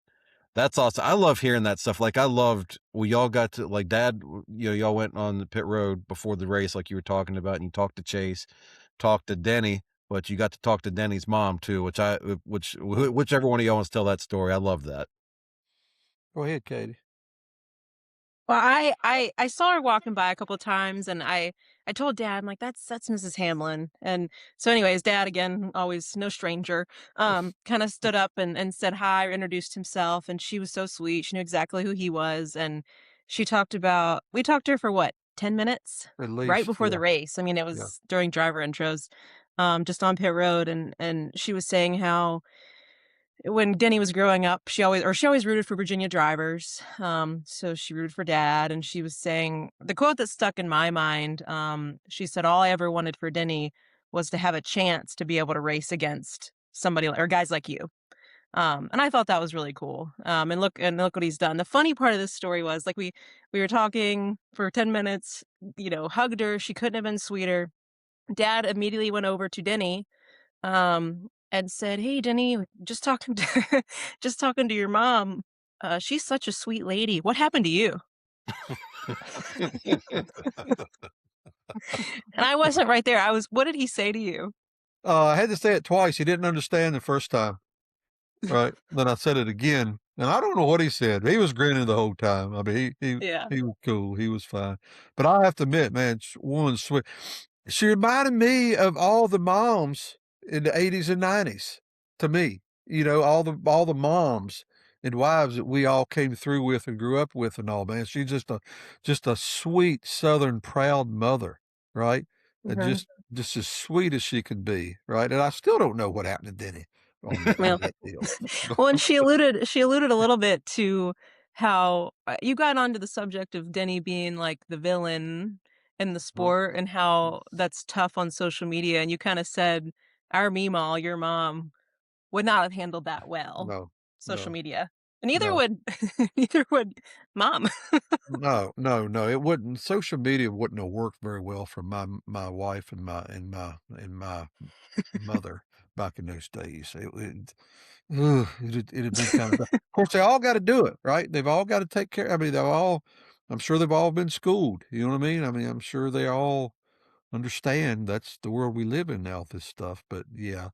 awesome. I love hearing that stuff. Like, I loved y'all got to like, Dad, y'all went on the pit road before the race like you were talking about, and you talked to Chase, talked to Denny, but you got to talk to Denny's mom too, whichever one of y'all wants to tell that story. I love that. Go ahead, Kaitie. Well, I saw her walking by a couple of times, and I told Dad, I'm like, that's Mrs. Hamlin. And so, anyways, Dad, again, always no stranger, kind of stood up and said hi, introduced himself, and she was so sweet. She knew exactly who he was, and we talked to her for what, 10 minutes, At right least, before yeah, the race. I mean, it yeah. was during driver intros, just on pit road, and she was saying how when Denny was growing up, she always rooted for Virginia drivers. So she rooted for Dad, and she was saying the quote that stuck in my mind. She said, "All I ever wanted for Denny was to have a chance to be able to race against somebody or guys like you." And I thought that was really cool. And look what he's done. The funny part of this story was like we were talking for 10 minutes. Hugged her. She couldn't have been sweeter. Dad immediately went over to Denny and said, "Hey, Denny, just talking to just talking to your mom. She's such a sweet lady. What happened to you?" And I wasn't right there. What did he say to you? I had to say it twice. He didn't understand the first time, right? Then I said it again, and I don't know what he said. He was grinning the whole time. I mean, Yeah. he was cool. He was fine. But I have to admit, man, woman's sweet. She reminded me of all the moms in the 80s and 90s to me. All the moms and wives that we all came through with and grew up with and all, man. She's just a sweet Southern proud mother, right? And Mhm. just as sweet as she could be, right? And I still don't know what happened to Denny on Well, that deal. well, and she alluded a little bit to how you got onto the subject of Denny being like the villain in the sport and how that's tough on social media. And you kind of said, "Our Meemaw, your mom, would not have handled that well, No, social no, media." And neither no. would neither would mom. No, no, no, it wouldn't social media wouldn't have worked very well for my wife and my mother back in those days. It'd been kind of of course, they all gotta do it, right? They've all gotta take care I mean, I'm sure they've all been schooled, you know what I mean? I mean, I'm sure they all understand that's the world we live in now, this stuff, but yeah,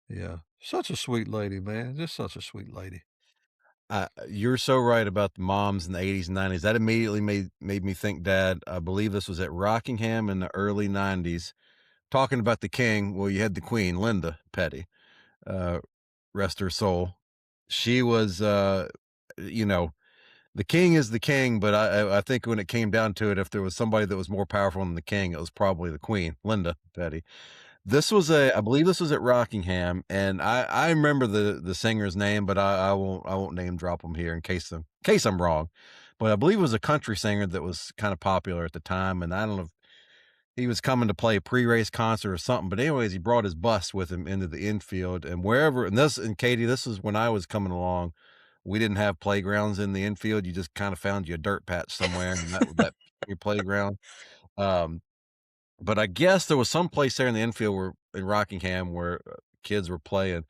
yeah. Such a sweet lady, man, just such a sweet lady. You're so right about the moms in the 80s and 90s. That immediately made me think, Dad. I believe this was at Rockingham in the early 90s. Talking about the king, well, you had the queen, Linda Petty, uh, rest her soul. She was, you know, the king is the king, but I think when it came down to it, if there was somebody that was more powerful than the king, it was probably the queen, Linda Petty. I believe this was at Rockingham, and I remember the singer's name, but I won't name drop him here in case I'm wrong. But I believe it was a country singer that was kind of popular at the time, and I don't know if he was coming to play a pre-race concert or something. But anyways, he brought his bus with him into the infield, and wherever and Kaitie, this is when I was coming along. We didn't have playgrounds in the infield. You just kind of found you a dirt patch somewhere, and that your playground. Um, but I guess there was some place there in the infield where in Rockingham where kids were playing,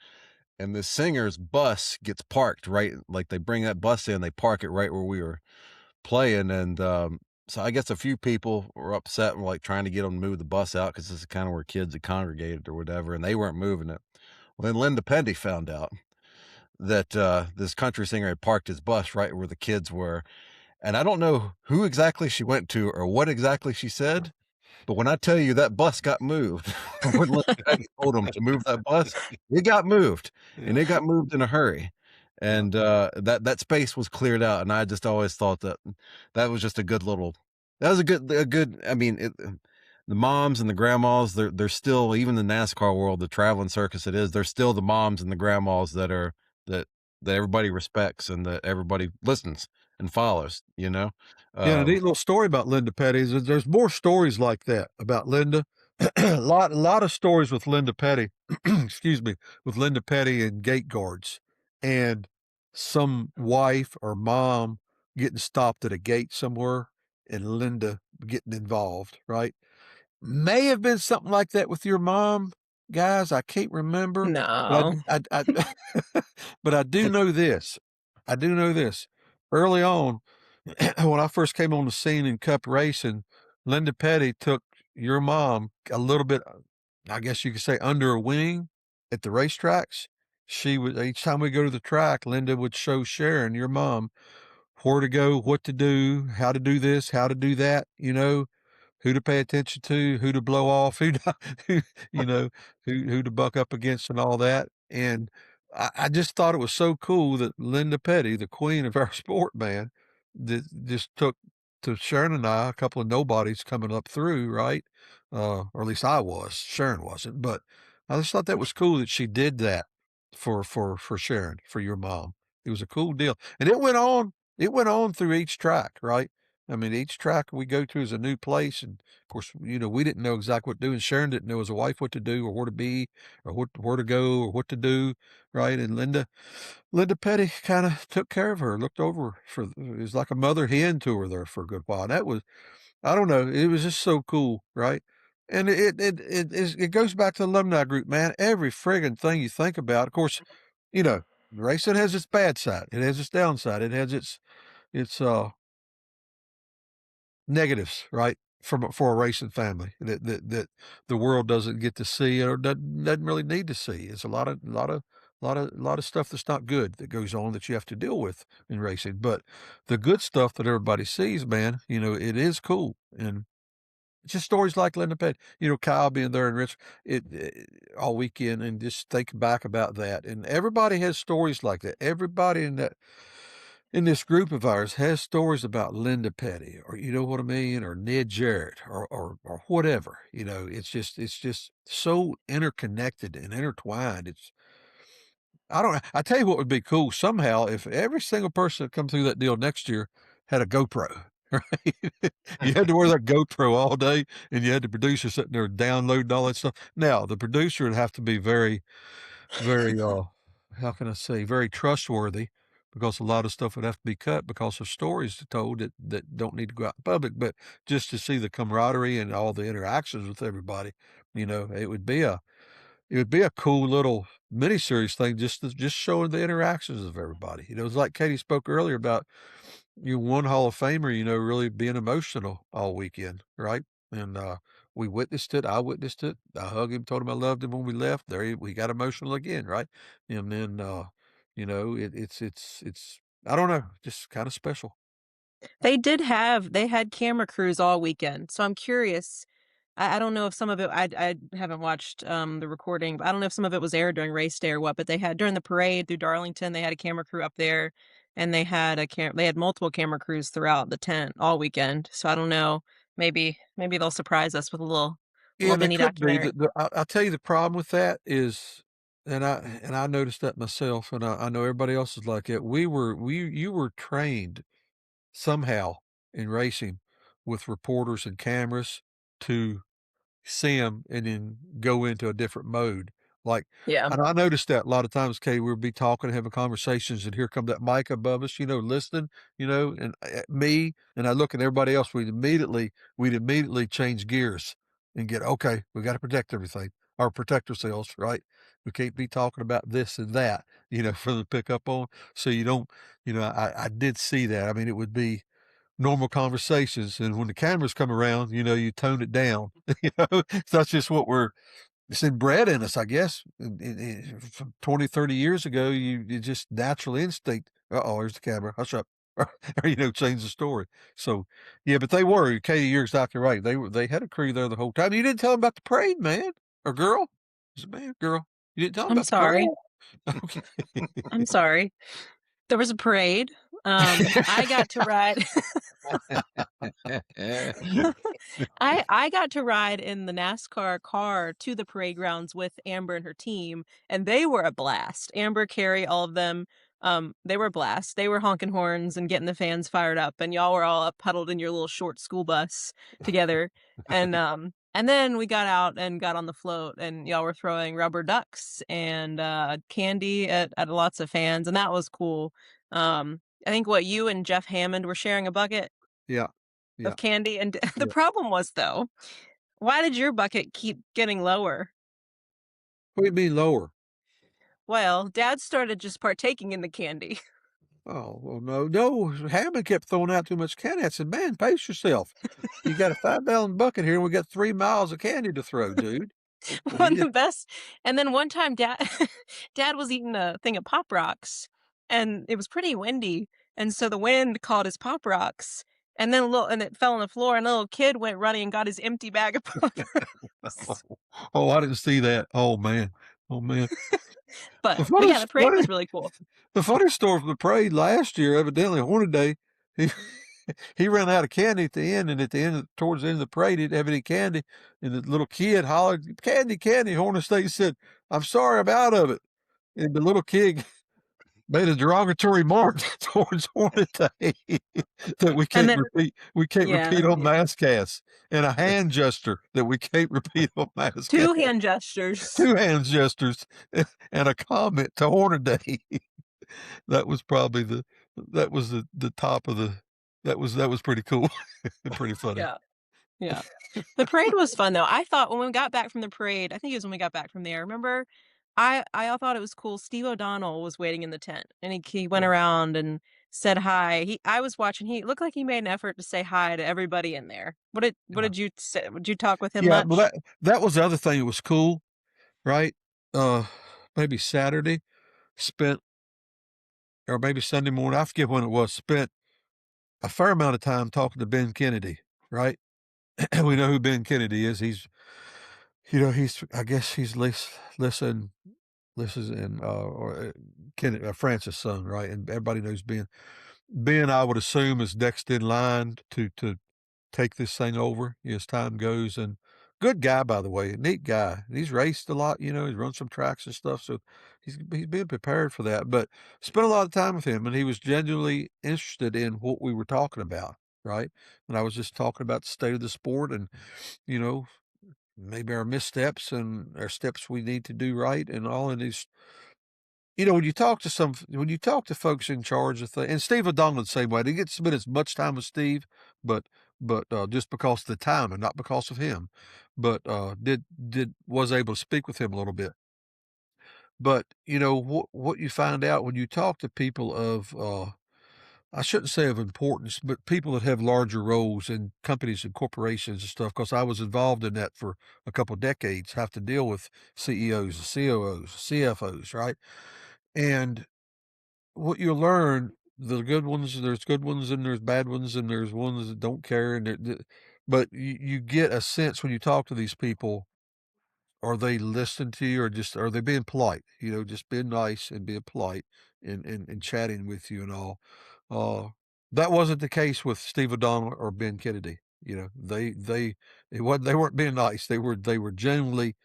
and the singer's bus gets parked right, like they bring that bus in, they park it right where we were playing, and So I guess a few people were upset and were like trying to get them to move the bus out because this is kind of where kids had congregated or whatever, and they weren't moving it. Well, then Linda Pendy found out that this country singer had parked his bus right where the kids were. And I don't know who exactly she went to or what exactly she said, but when I tell you that bus got moved, when Linda Petty told them to move that bus, it got moved, and Yeah. it got moved in a hurry. Yeah. And that space was cleared out, and I just always thought that that was just a good little. That was a good. I mean, the moms and the grandmas, they're still, even the NASCAR world, the traveling circus it is. They're still the moms and the grandmas that that everybody respects and that everybody listens and follows. Yeah, a Um, neat little story about Linda Petty is that there's more stories like that about Linda. A lot of stories with Linda Petty, excuse me, with Linda Petty and gate guards and some wife or mom getting stopped at a gate somewhere and Linda getting involved, right? May have been something like that with your mom, guys. I can't remember, but No. but I do know this. I do know this. Early on, when I first came on the scene in cup racing, Linda Petty took your mom a little bit, I guess you could say, under a wing at the racetracks. She would, each time we go to the track, Linda would show Sharon, your mom, where to go, what to do, how to do this, how to do that, who to pay attention to, who to blow off, who to, who, you know, who to buck up against and all that. And I just thought it was so cool that Linda Petty, the queen of our sport, man, that just took to Sharon and I, a couple of nobodies coming up through, right? Or at least I was. Sharon wasn't, but I just thought that was cool that she did that for Sharon, for your mom. It was a cool deal. And it went on. It went on through each track, right? I mean, each track we go to is a new place, and of course, we didn't know exactly what to do, and Sharon didn't know as a wife what to do or where to be or where to go or what to do, right? And Linda Petty kind of took care of her, looked over her for it was like a mother hen to her there for a good while. And that was I don't know, it was just so cool, right? And it goes back to the alumni group, man. Every friggin' thing you think about, of course, racing has its bad side, it has its downside, it has its negatives, right? For a racing family that the world doesn't get to see or doesn't really need to see. It's a lot of stuff that's not good that goes on that you have to deal with in racing. But the good stuff that everybody sees, man, it is cool. And it's just stories like Linda Pett, Kyle being there in Rich all weekend and just thinking back about that. And everybody has stories like that. Everybody in this group of ours has stories about Linda Petty or you know what I mean, or Ned Jarrett or whatever. It's just so interconnected and intertwined. I don't know. I tell you what would be cool somehow if every single person that come through that deal next year had a GoPro. Right? You had to wear that GoPro all day and you had the producer sitting there downloading all that stuff. Now the producer would have to be very very, how can I say, very trustworthy because a lot of stuff would have to be cut because of stories told that don't need to go out in public. But just to see the camaraderie and all the interactions with everybody, it would be a cool little miniseries thing just showing the interactions of everybody. It's like Katie spoke earlier about you one Hall of Famer, really being emotional all weekend, right? And we witnessed it. I witnessed it. I hugged him, told him I loved him when we left. We got emotional again, right? And then it's I don't know, just kind of special. They had camera crews all weekend, so I'm curious. I don't know if some of it I haven't watched, the recording, but I don't know if some of it was aired during race day or what, but they had during the parade through Darlington, they had a camera crew up there, and they had multiple camera crews throughout the tent all weekend, so I don't know, maybe they'll surprise us with a Yeah, little it mini could be. documentary. I'll tell you the problem with that is, and I noticed that myself, and I know everybody else is like it. You were trained somehow in racing with reporters and cameras to see them and then go into a different mode. Like, Yeah. and I noticed that a lot of times, Kay, we'll be talking, having conversations, and here come that mic above us, listening, and me, and I look at everybody else, we'd immediately change gears and get, okay, we got to protect everything or protect ourselves, right? We can't be talking about this and that, for them to pick up on. So you don't, I did see that. I mean, it would be, normal conversations. And when the cameras come around, you tone it down. That's just what it's inbred in us, I guess. From 20, 30 years ago, you just natural instinct. Uh-oh, here's the camera. Hush up. Or, change the story. So, yeah, but they were. Kaitie, you're exactly right. They had a crew there the whole time. You didn't tell them about the parade, man. Or girl. Is it man, girl? You didn't tell them I'm about the parade? sorry. Okay. I'm sorry. There was a parade. I got to ride I got to ride in the NASCAR car to the parade grounds with Amber and her team, and they were a blast. Amber, Carrie, all of them, they were a blast. They were honking horns and getting the fans fired up, and y'all were all up huddled in your little short school bus together. And then we got out and got on the float, and y'all were throwing rubber ducks and candy at lots of fans, and that was cool. I think what you and Jeff Hammond were sharing a bucket Yeah. Yeah. of candy, and the Yeah. problem was, though, why did your bucket keep getting lower? What do you mean lower? Well, Dad started just partaking in the candy. Oh, well, no. Hammond kept throwing out too much candy. I said, man, pace yourself. You got a 5-gallon bucket here, and we got 3 miles of candy to throw, dude. And he One of did. the best and then one time Dad was eating a thing of Pop Rocks, and it was pretty windy, and so the wind caught his Pop Rocks, and then it fell on the floor, and a little kid went running and got his empty bag of Pop Rocks. Oh, I didn't see that. Oh, man. Oh, man. But The yeah, the funniest parade was really cool. the funny story from the parade last year, evidently, Hornet Day, he he ran out of candy at the end, and towards the end of the parade, he didn't have any candy, and the little kid hollered, "Candy, candy!" Hornet Day said, "I'm sorry, I'm out of it." And the little kid made a derogatory remark towards Hornet Day that we And can't then repeat. We can't yeah, repeat on yeah. Mastcast, and a hand gesture that we can't repeat on 2 Mastcast. hand gestures. 2 hand gestures and a comment to Hornet Day. That was probably the top of the that was pretty cool and pretty funny. Yeah. Yeah. The parade was fun, though. I thought when we got back from the parade, I think it was when we got back from there, remember, I thought it was cool, Steve O'Donnell was waiting in the tent, and he went Yeah, around and said hi. I was watching, he looked like he made an effort to say hi to everybody in there. What yeah. did you say? Did you talk with him Yeah, well, much? that was the other thing that was cool, right? Uh, maybe Saturday, spent or maybe Sunday morning, I forget when it was, spent a fair amount of time talking to Ben Kennedy, right? We know who Ben Kennedy is. He's I guess he's Listen, and Francis' son, right? And everybody knows Ben. Ben, I would assume, is next in line to take this thing over as time goes. And good guy, by the way, neat guy. He's raced a lot, he's run some tracks and stuff, so he's been prepared for that. But spent a lot of time with him, and he was genuinely interested in what we were talking about, right? And I was just talking about the state of the sport, and you know maybe our missteps and our steps we need to do right, and all in these. When you talk to folks in charge of things, and Steve O'Donnell the same way, they get to spend as much time with Steve, but just because of the time and not because of him, but was able to speak with him a little bit. But what you find out when you talk to people of I shouldn't say of importance, but people that have larger roles in companies and corporations and stuff, because I was involved in that for a couple of decades, have to deal with CEOs, COOs, CFOs, right? And what you learn, there's good ones and there's bad ones and there's ones that don't care. But you get a sense when you talk to these people, are they listening to you or just are they being polite? Just being nice and being polite and chatting with you and all. Uh, that wasn't the case with Steve O'Donnell or Ben Kennedy. They weren't being nice. They were genuinely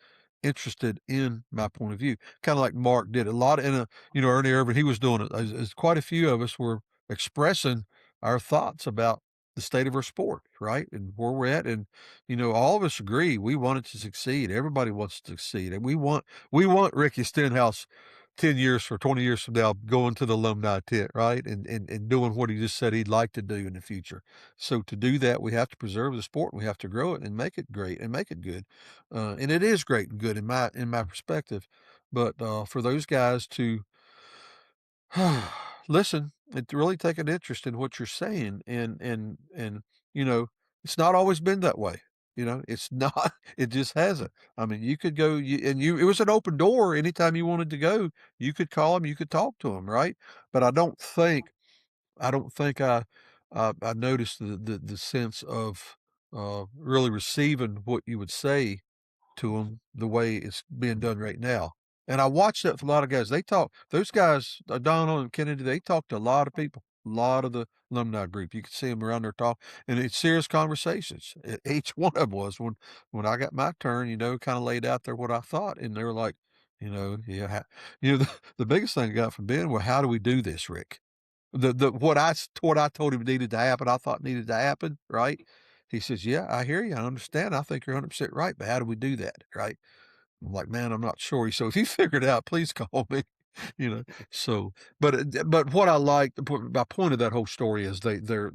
interested in my point of view, kind of like Mark did a lot in Ernie Irvan. He was doing it as quite a few of us were expressing our thoughts about the state of our sport, right? And where we're at. And, all of us agree we want it to succeed. Everybody wants to succeed. And we want Ricky Stenhouse 10 years or 20 years from now going to the alumni tent, right? And doing what he just said he'd like to do in the future. So to do that, we have to preserve the sport. We have to grow it and make it great and make it good. And it is great and good in my perspective. But for those guys to listen It really take an interest in what you're saying, and you know, it's not always been that way. You know, it's not. It just hasn't. I mean, you could go, you. It was an open door. Anytime you wanted to go, you could call them. You could talk to them, right? But I don't think I noticed the sense of really receiving what you would say to them the way it's being done right now. And I watched that for a lot of guys. They talk, those guys, Donald and Kennedy, they talk to a lot of people, a lot of the alumni group. You could see them around there talk, and it's serious conversations. Each one of them was when I got my turn, you know, kind of laid out there what I thought, and they were like, you know, yeah, you know, the biggest thing I got from Ben, well, how do we do this, Rick? What I told him needed to happen, I thought needed to happen, right? He says, "Yeah, I hear you. I understand. I think you're 100% right, but how do we do that?" Right? I'm like, "Man, I'm not sure." So if you figure it out, please call me. You know. So, but what I like, my point of that whole story is they're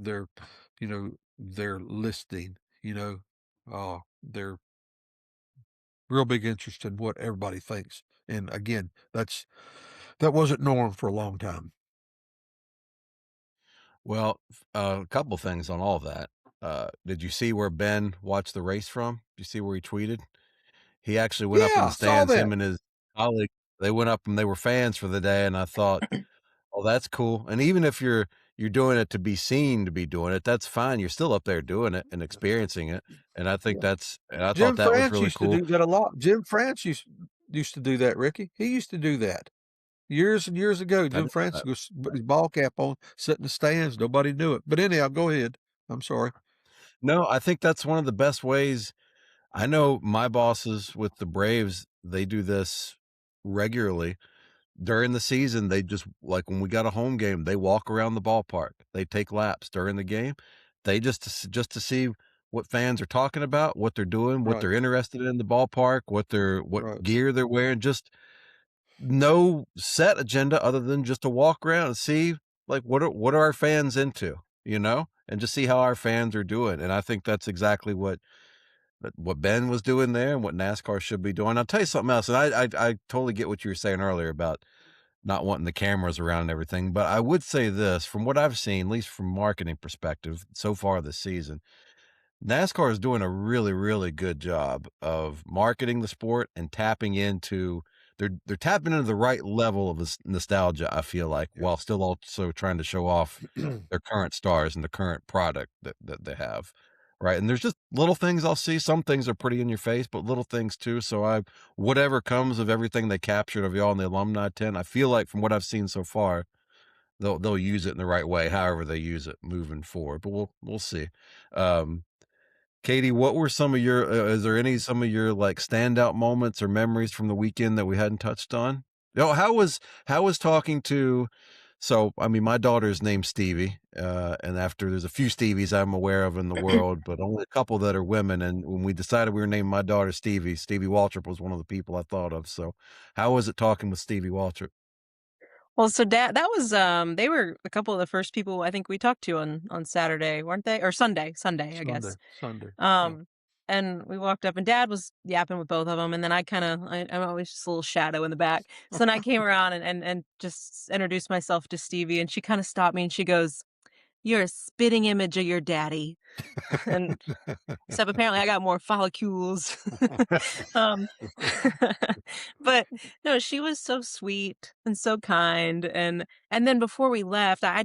you know they're listening. You know, they're real big interest in what everybody thinks. And again, that wasn't normal for a long time. Well, a couple things on all of that. Did you see where Ben watched the race from? Did you see where he tweeted? He actually went up in Yeah, the I saw stands, that. him and his colleague, they went up and they were fans for the day, and I thought, "Oh, that's cool." And even if you're doing it to be seen to be doing it, that's fine. You're still up there doing it and experiencing it, and I thought Jim that was France really used to cool. do that a lot. Jim France used to do that, Ricky. He used to do that. Years and years ago, I Jim didn't know France that. was put his ball cap on, sit in the stands, nobody knew it. But anyhow, go ahead. I'm sorry. No, I think that's one of the best ways. I know my bosses with the Braves, they do this regularly. During the season, they just like, when we got a home game, they walk around the ballpark. They take laps during the game. They just to see what fans are talking about, what they're doing, what Right, they're interested in the ballpark, what right, gear they're wearing, just no set agenda other than just to walk around and see, like, what are our fans into, you know? And just see how our fans are doing, and I think that's exactly what Ben was doing there and what NASCAR should be doing. I'll tell you something else, and I totally get what you were saying earlier about not wanting the cameras around and everything, but I would say this, from what I've seen, at least from marketing perspective so far this season, NASCAR is doing a really, really good job of marketing the sport and tapping into they're tapping into the right level of nostalgia, I feel like, yeah. while still also trying to show off their current stars and the current product that they have. Right. And there's just little things I'll see. Some things are pretty in your face, but little things too. So whatever comes of everything they captured of y'all in the alumni tent, I feel like from what I've seen so far, they'll use it in the right way, however they use it moving forward. But we'll see. Um, Kaitie, what were some of your is there any some of your, like, standout moments or memories from the weekend that we hadn't touched on? Oh, how was talking to so, I mean, my daughter's named Stevie, and after there's a few Stevies I'm aware of in the world, but only a couple that are women, and when we decided we were naming my daughter Stevie Waltrip was one of the people I thought of, so how was it talking with Stevie Waltrip? Well, so dad that was, they were a couple of the first people I think we talked to on Saturday, weren't they? Or Sunday, I Sunday, guess. Sunday. Yeah. Um, and we walked up and dad was yapping with both of them, and then I'm always just a little shadow in the back. So then I came around and just introduced myself to Stevie, and she kinda stopped me and she goes, "You're a spitting image of your daddy." And except apparently I got more follicles. Um, but no, she was so sweet and so kind, and then before we left, I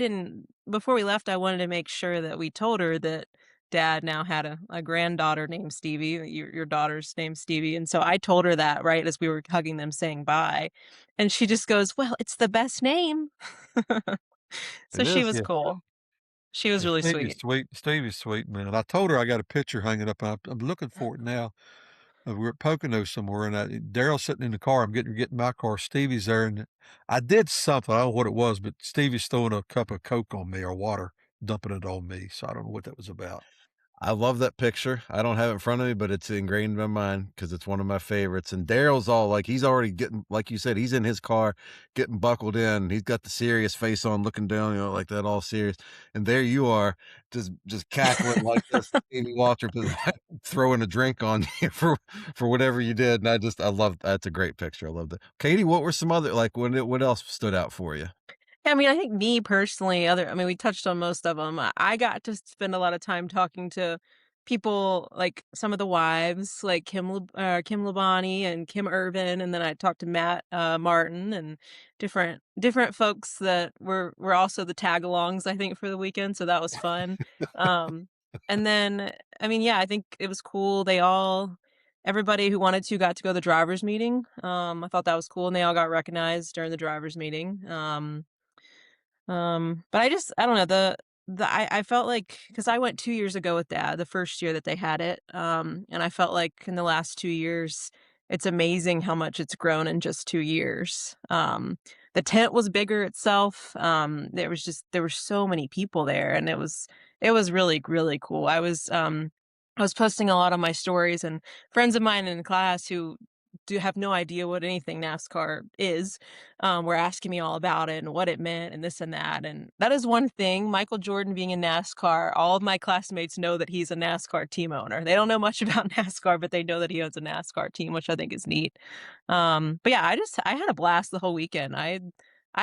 wanted to make sure that we told her that dad now had a granddaughter named Stevie, that your daughter's named Stevie, and so I told her that right as we were hugging them saying bye, and she just goes, "Well, it's the best name." So It she is. was Yeah. cool. She was Yeah, really Stevie's sweet. sweet. Stevie's sweet, man. I told her I got a picture hanging up. I'm looking for it now. We're at Pocono somewhere, and Daryl's sitting in the car. I'm getting my car. Stevie's there, and I did something. I don't know what it was, but Stevie's throwing a cup of Coke on me or water, dumping it on me. So I don't know what that was about. I love that picture. I don't have it in front of me, but it's ingrained in my mind because it's one of my favorites. And Daryl's all like, he's already getting, like you said, he's in his car, getting buckled in. He's got the serious face on, looking down, like that, all serious. And there you are, just cackling like this. Amy Waltrip is throwing a drink on you for whatever you did. And I love that's a great picture. I love that. Kaitie, what were some other like what else stood out for you? I mean, I think me personally, we touched on most of them. I got to spend a lot of time talking to people, like some of the wives, like Kim Labani and Kim Irvin, and then I talked to Matt Martin and different folks that were also the tag-alongs, I think, for the weekend. So that was fun. Um, and then, I mean, yeah, I think it was cool. Everybody who wanted to got to go to the drivers meeting. I thought that was cool, and they all got recognized during the drivers meeting. But I don't know, I felt like, because I went 2 years ago with dad, the first year that they had it, and I felt like in the last 2 years, it's amazing how much it's grown in just 2 years. The tent was bigger itself, there were so many people there, and it was really, really cool. I was posting a lot of my stories, and friends of mine in class who do have no idea what anything NASCAR is, were asking me all about it and what it meant and this and that. And that is one thing. Michael Jordan being in NASCAR, all of my classmates know that he's a NASCAR team owner. They don't know much about NASCAR, but they know that he owns a NASCAR team, which I think is neat. But yeah, I had a blast the whole weekend. I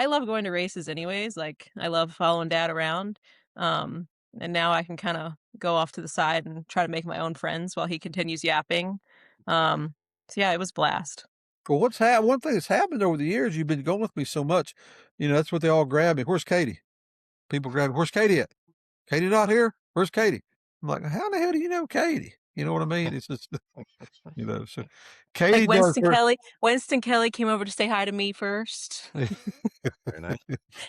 love going to races anyways. Like I love following dad around. Um, and now I can kind of go off to the side and try to make my own friends while he continues yapping. So yeah, it was a blast. Well, one thing that's happened over the years, you've been going with me so much, that's what they all grab me. "Where's Kaitie?" People grab me, "Where's Kaitie at? Kaitie not here? Where's Kaitie?" I'm like, "How the hell do you know Kaitie?" You know what I mean? It's just, so Like Kaitie does her Winston Kelly came over to say hi to me first. Very nice.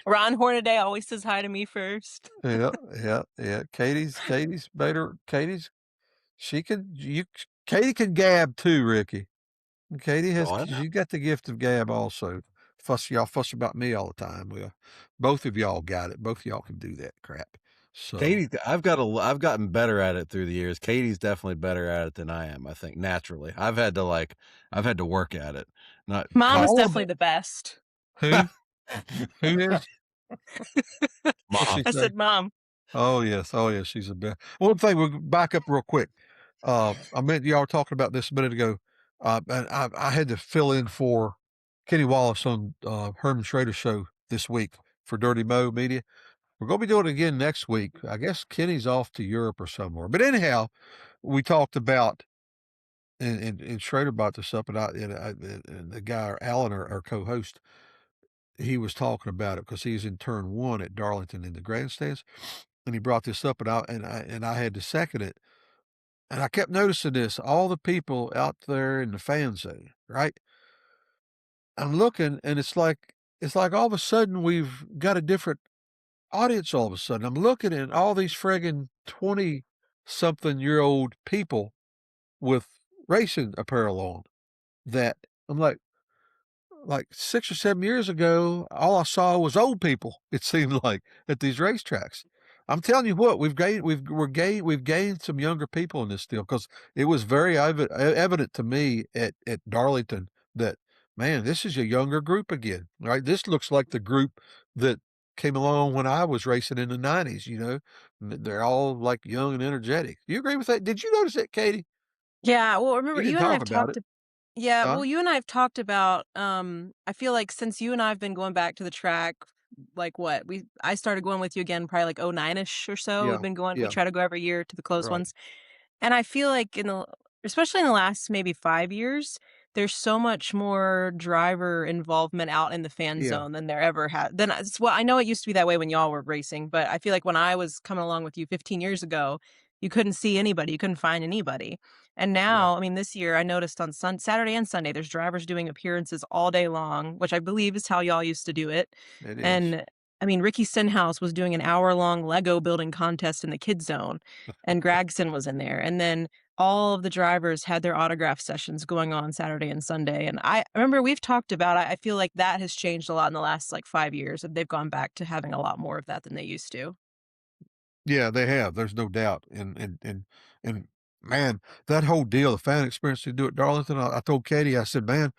Ron Hornaday always says hi to me first. Yeah, yeah, yeah. Katie's better. She can you Kaitie can gab too, Ricky. Oh, I know. She got the gift of gab also. Y'all fuss about me all the time. Well, both of y'all got it. Both of y'all can do that crap. So I've gotten better at it through the years. Katie's definitely better at it than I am, I think, naturally. I've had to work at it, not Mom is conscious. all of definitely the best. who who is? What's Mom. she I say? said, "Mom." Oh yes, she's a best. One thing, we'll back up real quick. I meant y'all were talking about this a minute ago, and I had to fill in for Kenny Wallace on Herman Schrader's show this week for Dirty Mo Media. We're going to be doing it again next week. I guess Kenny's off to Europe or somewhere. But anyhow, we talked about and Schrader brought this up, and the guy Alan, our co-host, he was talking about it because he's in turn one at Darlington in the grandstands, and he brought this up, and I had to second it. And I kept noticing this, all the people out there in the fan zone, right? I'm looking, and it's like all of a sudden we've got a different audience all of a sudden. I'm looking at all these friggin' 20-something-year-old people with racing apparel on that I'm like 6 or 7 years ago, all I saw was old people, it seemed like, at these racetracks. I'm telling you what, we've gained some younger people in this deal because it was very evident to me at Darlington that, man, this is a younger group again, right? This looks like the group that came along when I was racing in the 90s, They're all like young and energetic. You agree with that? Did you notice that, Kaitie? Yeah, well, You remember didn't you and I talk have about talked it, Yeah, huh? well, you and I have talked about, I feel like since you and I have been going back to the track, like what? I started going with you again probably like 09-ish or so. Yeah, We yeah, try to go every year to the close right. ones. And I feel like especially in the last maybe 5 years, there's so much more driver involvement out in the fan Yeah, zone than there ever had. Well, I know it used to be that way when y'all were racing, but I feel like when I was coming along with you 15 years ago, you couldn't see anybody, you couldn't find anybody. And yeah, now, I mean, this year I noticed on Saturday and Sunday, there's drivers doing appearances all day long, which I believe is how y'all used to do it. it is. And I mean, Ricky Stenhouse was doing an hour-long Lego building contest in the kids zone, and Gragson was in there. And then all of the drivers had their autograph sessions going on Saturday and Sunday. And I remember we've talked about, I feel like that has changed a lot in the last like 5 years, and they've gone back to having a lot more of that than they used to. Yeah, they have. There's no doubt. And man, that whole deal, the fan experience to do at Darlington, I told Katie, I said, man,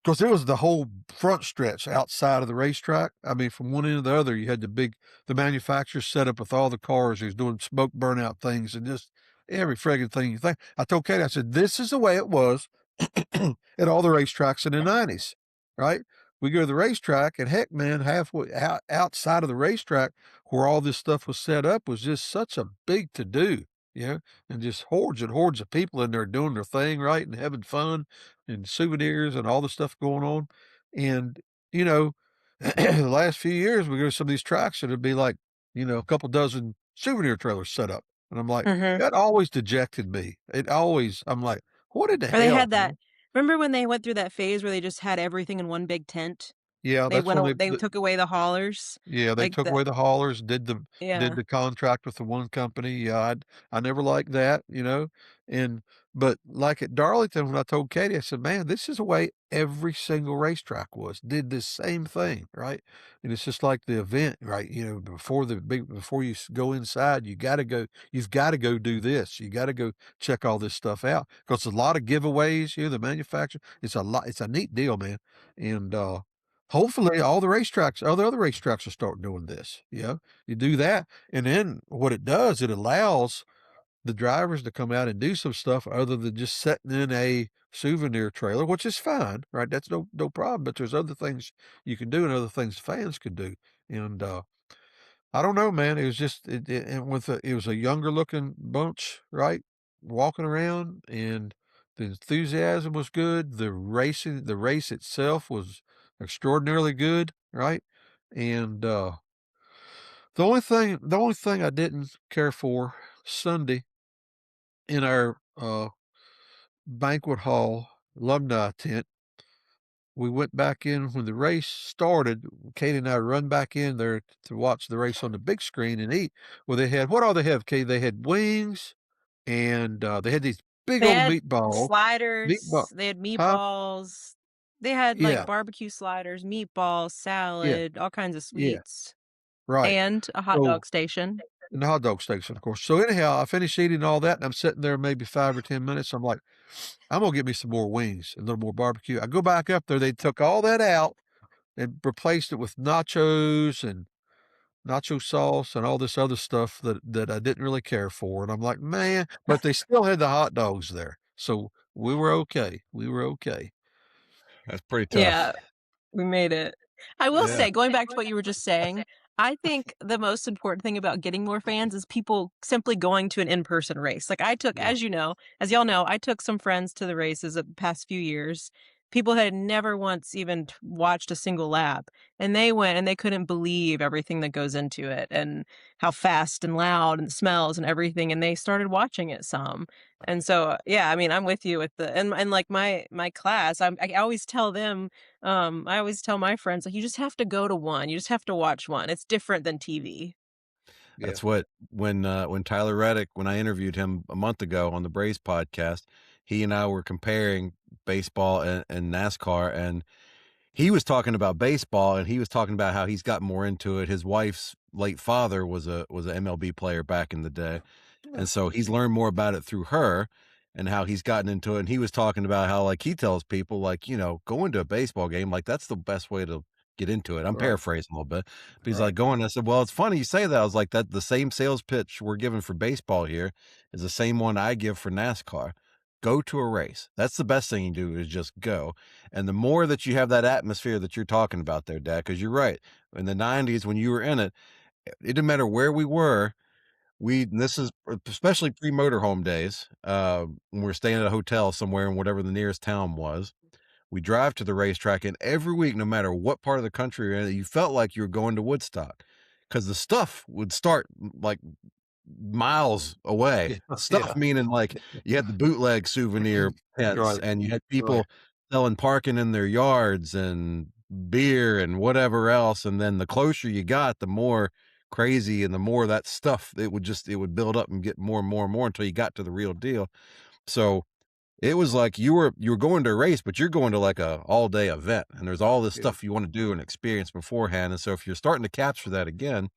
because it was the whole front stretch outside of the racetrack. I mean, from one end to the other, you had the manufacturer set up with all the cars. He was doing smoke burnout things and just every friggin' thing you think. I told Katie, I said, this is the way it was at all the racetracks in the 90s, right? we go to the racetrack, and heck, man, halfway outside of the racetrack where all this stuff was set up was just such a big to do, you know, and just hordes and hordes of people in there doing their thing, right, and having fun and souvenirs and all the stuff going on. And, you know, the last few years, we go to some of these tracks, and it'd be like, you know, a couple dozen souvenir trailers set up. And I'm like, Mhm. that always dejected me. It always, I'm like, what in the Or they hell, had that man? remember when they went through that phase where they just had everything in one big tent? Yeah, They that's went when o they took away the haulers? they Like, took the away the haulers, did yeah. the contract with the one company. Yeah, I never liked that, you know. And but like at Darlington, when I told Katie, I said, "Man, this is the way every single racetrack was. Did this same thing, right?" And it's just like the event, right? You know, before you go inside, you've got to go do this. You got to go check all this stuff out because a lot of giveaways. You know, the manufacturer. It's a neat deal, man. And hopefully, all the other racetracks will start doing this, you know? You do that, and then what it does, it allows the drivers to come out and do some stuff other than just sitting in a souvenir trailer, which is fine, right? That's no problem, but there's other things you can do and other things fans can do, and, I don't know, man. It was just it was a younger looking bunch, right? Walking around, and the enthusiasm was good. The race itself was extraordinarily good, right? And the only thing I didn't care for Sunday in our banquet hall alumni tent, we went back in when the race started. Katie and I run back in there to watch the race on the big screen and eat. Well, they had, what all they have, Katie? They had wings, and they had these big They old had meatballs. Meatball, sliders, they had huh? meatballs, they had, like, Yeah, barbecue sliders, meatballs, yeah, salad, all kinds of yeah, sweets, right. and a hot So, dog station. and the hot dog station, of course. So anyhow, I finished eating all that, and I'm sitting there maybe 5 or 10 minutes. I'm like, I'm gonna get me some more wings, a little more barbecue. I go back up there. They took all that out and replaced it with nachos and nacho sauce and all this other stuff that I didn't really care for, and I'm like, "Man," but they still had the hot dogs there, so we were okay, we were okay. That's pretty Yeah. tough. We made it. I will Yeah. say, going back to what you were just saying, I think the most important thing about getting more fans is people simply going to an in-person race. Like, I took, Yeah, as you know, as y'all know, I took some friends to the races the past few years. People had never once even watched a single lap, and they went and they couldn't believe everything that goes into it and how fast and loud and smells and everything. And they started watching it some. And so, yeah, I mean, I'm with you with and like my class, I always tell them I always tell my friends, like, "You just have to go to one, you just have to watch one, it's different than TV." yeah, That's what when Tyler Reddick, when I interviewed him a month ago on the Braves podcast, he and I were comparing baseball and NASCAR, and he was talking about baseball, and he was talking about how he's gotten more into it. His wife's late father was a MLB player back in the day, yeah, and so he's learned more about it through her and how he's gotten into it. And he was talking about how, like, he tells people, like, you know, go into a baseball game, like, that's the best way to get into it. I'm right, paraphrasing a little bit, but he's right, like, going. I said, well, it's funny you say that. I was like, that the same sales pitch we're giving for baseball here is the same one I give for NASCAR. Go to a race. That's the best thing you do is just go. And the more that you have that atmosphere that you're talking about there, Dad, because you're right. In the 90s, when you were in it, it didn't matter where we were. And this is especially pre-motorhome days, when we're staying at a hotel somewhere in whatever the nearest town was. We drive to the racetrack, and every week, no matter what part of the country you're in, you felt like you were going to Woodstock because the stuff would start like miles away. yeah, Stuff yeah, meaning like you had the bootleg souvenir tents, right, and you had right, people selling parking in their yards and beer and whatever else. And then the closer you got, the more crazy and the more that stuff it would build up and get more and more and more until you got to the real deal. So it was like you were going to a race, but you're going to like a all day event, and there's all this yeah, stuff you want to do and experience beforehand. And so if you're starting to capture that again,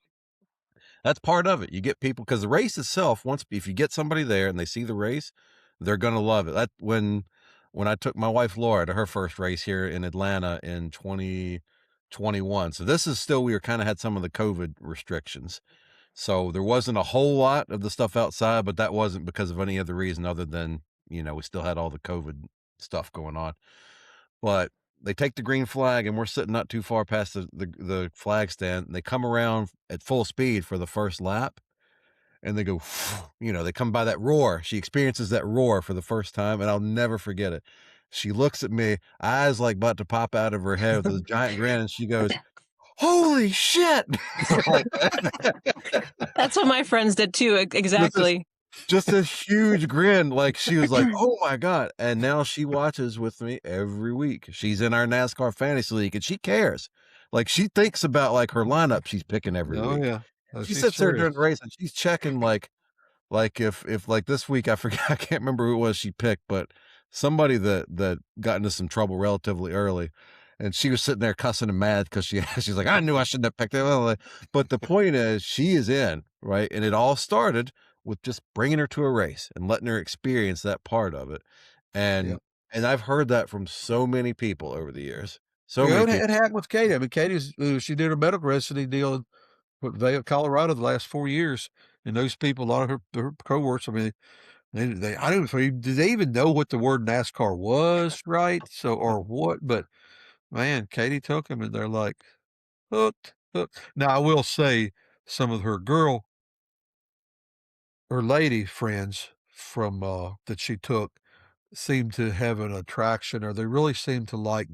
that's part of it. You get people because the race itself, once if you get somebody there and they see the race, they're gonna love it. That when I took my wife Laura to her first race here in Atlanta in 2021. So this is still we were kind of had some of the COVID restrictions. So there wasn't a whole lot of the stuff outside, but that wasn't because of any other reason other than, you know, we still had all the COVID stuff going on. But they take the green flag, and we're sitting not too far past the flag stand, and they come around at full speed for the first lap, and they go, they come by that roar. She experiences that roar for the first time, and I'll never forget it. She looks at me, eyes like about to pop out of her head with a giant grin, and she goes, "Holy shit!" like That's what my friends did too. with this Exactly. just a huge grin, like, she was like, "Oh my god," and now she watches with me every week. She's in our NASCAR Fantasy League, and she cares. Like, she thinks about, like, her lineup she's picking every Oh, week. yeah. Oh, She she's sits there serious. during the race, and she's checking, like, if, like, this week, I forget I can't remember who it was she picked, but somebody that got into some trouble relatively early, and she was sitting there cussing and mad because she's like, "I knew I shouldn't have picked it." But the point is, she is in, right? And it all started with just bringing her to a race and letting her experience that part of it, Yeah. and I've heard that from so many people over the years. So Well, many it people. happened with Kaitie. I mean, Katie's she did a medical residency deal in what, Vail, Colorado the last 4 years, and those people, a lot of her cohorts, I mean, they I don't know, did they even know what the word NASCAR was, right? So or what? But man, Kaitie took them, and they're like hooked, hooked. Now I will say some of her or lady friends from that she took seemed to have an attraction, or they really seemed to like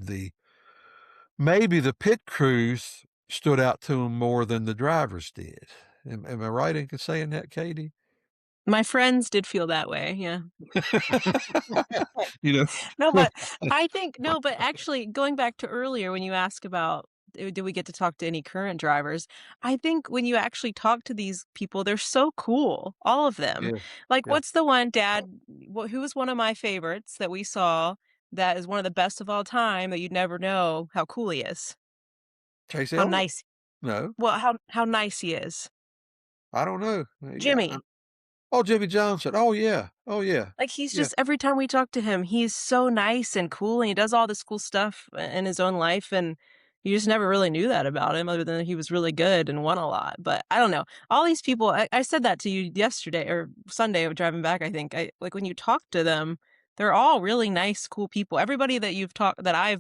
maybe the pit crews stood out to them more than the drivers did. Am I right in saying that, Kaitie? My friends did feel that way, yeah. You No, know? but I think no, but actually, going back to earlier when you ask about, do we get to talk to any current drivers? I think when you actually talk to these people, they're so cool, all of them. Yeah, Like, yeah. what's the one, Dad, who was one of my favorites that we saw that is one of the best of all time that you'd never know how cool he is? Chase How Elliott? nice No, well, how nice he is. I don't know. Yeah. Jimmy. Oh, Jimmy Johnson. Oh, yeah. Oh, yeah. Like, he's Yeah, just every time we talk to him, he's so nice and cool, and he does all this cool stuff in his own life, and you just never really knew that about him other than he was really good and won a lot, but I don't know. All these people I said that to you yesterday or Sunday driving back, I think. Like, when you talk to them, they're all really nice, cool people. Everybody that you've talked that I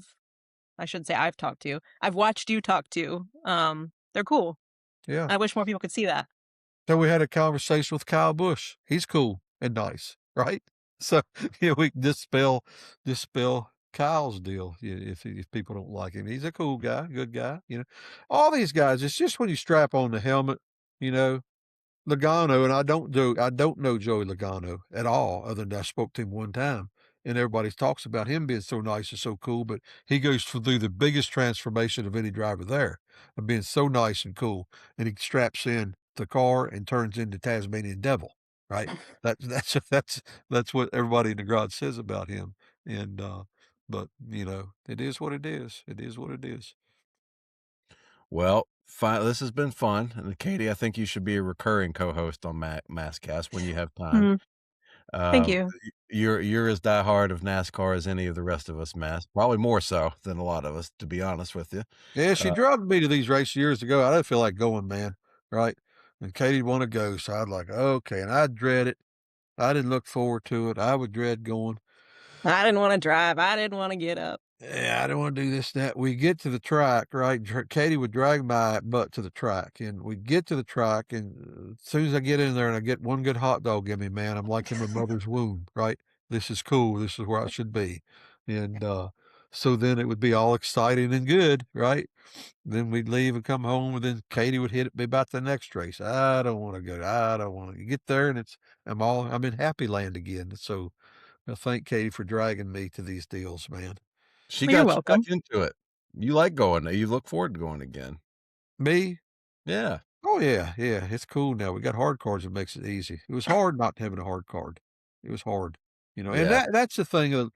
shouldn't say I've talked to, I've watched you talk to, they're cool. yeah. I wish more people could see that. So we had a conversation with Kyle Busch. He's cool and nice, right? So, we can dispel Kyle's deal if people don't like him. He's a cool guy, good guy. All these guys, it's just when you strap on the helmet, you know, Logano, and I don't know Joey Logano at all, other than I spoke to him one time, and everybody talks about him being so nice and so cool, but he goes through the biggest transformation of any driver there, of being so nice and cool, and he straps in the car and turns into Tasmanian Devil, right? That's what everybody in the garage says about him, and, but, it is what it is. It is what it is. Well, this has been fun, and Katie, I think you should be a recurring co-host on Masscast when you have time. Mhm. Thank Um, you. you're as diehard of NASCAR as any of the rest of us, Mass. Probably more so than a lot of us, to be honest with you. Yeah, she Uh, drugged me to these races years ago. I didn't feel like going, man, right? And Katie wanna go, so I'd like, "Okay," and I dread it. I didn't look forward to it. I would dread going. I didn't wanna drive, I didn't wanna get up. Yeah, I don't wanna do this, that. We get to the track, right? Katie would drag my butt to the track, and we'd get to the track, and as soon as I get in there and I get one good hot dog in me, man, I'm like in my mother's womb, right? This is cool. This is where I should be. And, so then it would be all exciting and good, right? Then we'd leave and come home, and then Katie would hit me about the next race. I don't wanna go. I don't wanna get there, and I'm in happy land again. So, I thank Katie for dragging me to these deals, man. she Well, you're got you back welcome. into it. You like going. You look forward to going again. Me? Yeah, Oh, yeah, yeah, it's cool now. We got hard cards that makes it easy. It was hard not having a hard card. It was hard, and yeah. that's the thing of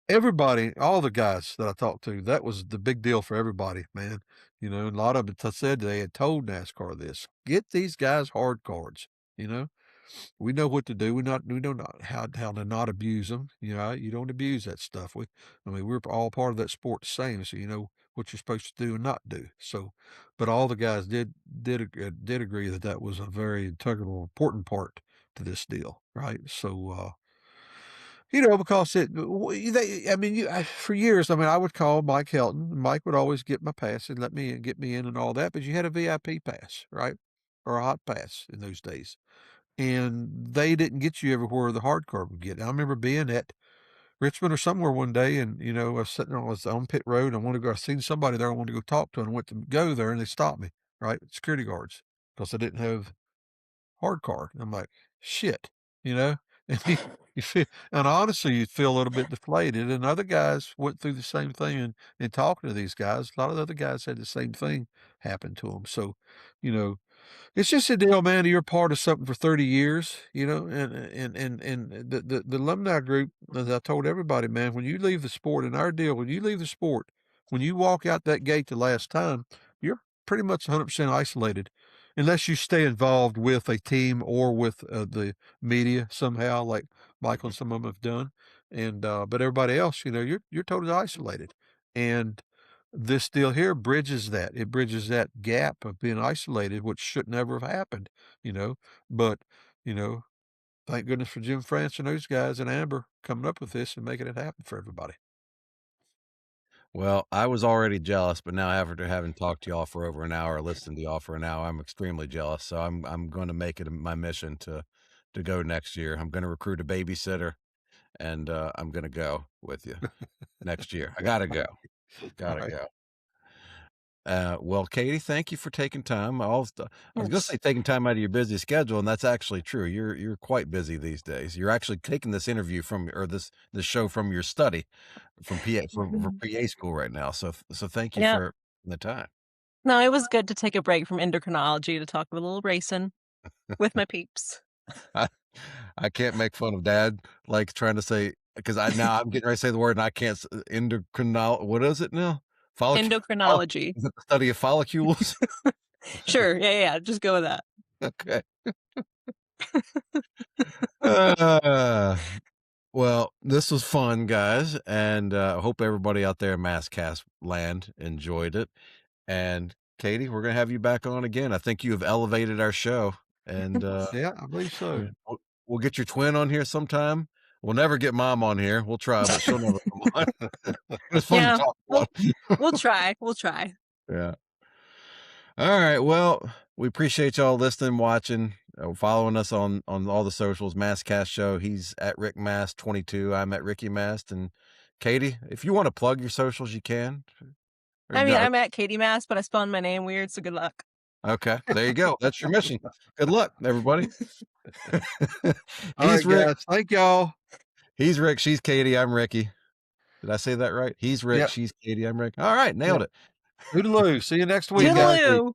everybody, all the guys that I talked to, that was the big deal for everybody, man. And a lot of them said they had told NASCAR this, "Get these guys hard cards," you know? We know what to do. We know not how to not abuse them. You don't abuse that stuff. We're all part of that sport the same, so you know what you're supposed to do and not do. So, but all the guys did agree that that was a very integral, important part to this deal, right? So, Because for years, I would call Mike Helton. Mike would always get my pass and get me in and all that, but you had a VIP pass, right? Or a hot pass in those days. And they didn't get you everywhere the hard card would get. I remember being at Richmond or somewhere one day, and I was sitting on pit road. I seen somebody there. I wanted to go talk to, and I went to go there, and they stopped me, right? Security guards, because I didn't have hard card. And I'm like, shit, you know. And and honestly, you feel a little bit deflated. And other guys went through the same thing. And talking to these guys, a lot of the other guys had the same thing happen to them. So, you know, it's just a deal, man. You're part of something for 30 years, and the alumni group, as I told everybody, man, when you leave the sport, in our deal, when you leave the sport, when you walk out that gate the last time, you're pretty much 100% isolated, unless you stay involved with a team or with the media somehow, like Michael and some of them have done. And but everybody else, you're totally isolated. And this deal here bridges that. It bridges that gap of being isolated, which should never have happened, you know. But, you know, thank goodness for Jim France and those guys and Amber coming up with this and making it happen for everybody. Well, I was already jealous, but now after having talked to y'all for over an hour, listened to y'all for an hour, I'm extremely jealous. So I'm going to make it my mission to go next year. I'm going to recruit a babysitter, and I'm going to go with you next year. I gotta go. All Gotta right. go. Well, Kaitie, thank you for taking time. I was gonna say taking time out of your busy schedule, and that's actually true. You're quite busy these days. You're actually taking this interview this show from your study, from PA for PA school right now. So thank you Yeah. for the time. No, it was good to take a break from endocrinology to talk a little racing with my peeps. I, I can't make fun of Dad like trying to say, because I'm getting ready to say the word and I can't. Endocrinol. What is it now? Follicle. Endocrinology. Is it the study of follicles? Sure. Yeah. Just go with that. Okay. Uh, well, this was fun, guys, and hope everybody out there in Masscast land enjoyed it. And Kaitie, we're gonna have you back on again. I think you have elevated our show, and Yeah, I believe so. we'll get your twin on here sometime. We'll never get Mom on here. We'll try, but she'll never come on. It was fun to Yeah. talk We'll about. we'll try. We'll try. Yeah. All right. Well, we appreciate y'all listening, watching, following us on all the socials. Mastcast Show. He's at Rick Mast 22. I'm at Ricky Mast. And Kaitie, if you want to plug your socials, you can. Or I mean, no. I'm at Kaitie Mast, but I spelled my name weird, so good luck. Okay, there you go. That's your mission. Good luck, everybody. All He's right, Rick. guys. Thank y'all. He's Rick. She's Kaitie. I'm Ricky. Did I say that right? He's Rick. Yep. She's Kaitie. I'm Rick. All right, nailed it. Toodaloo. See you next week, guys. Toodaloo.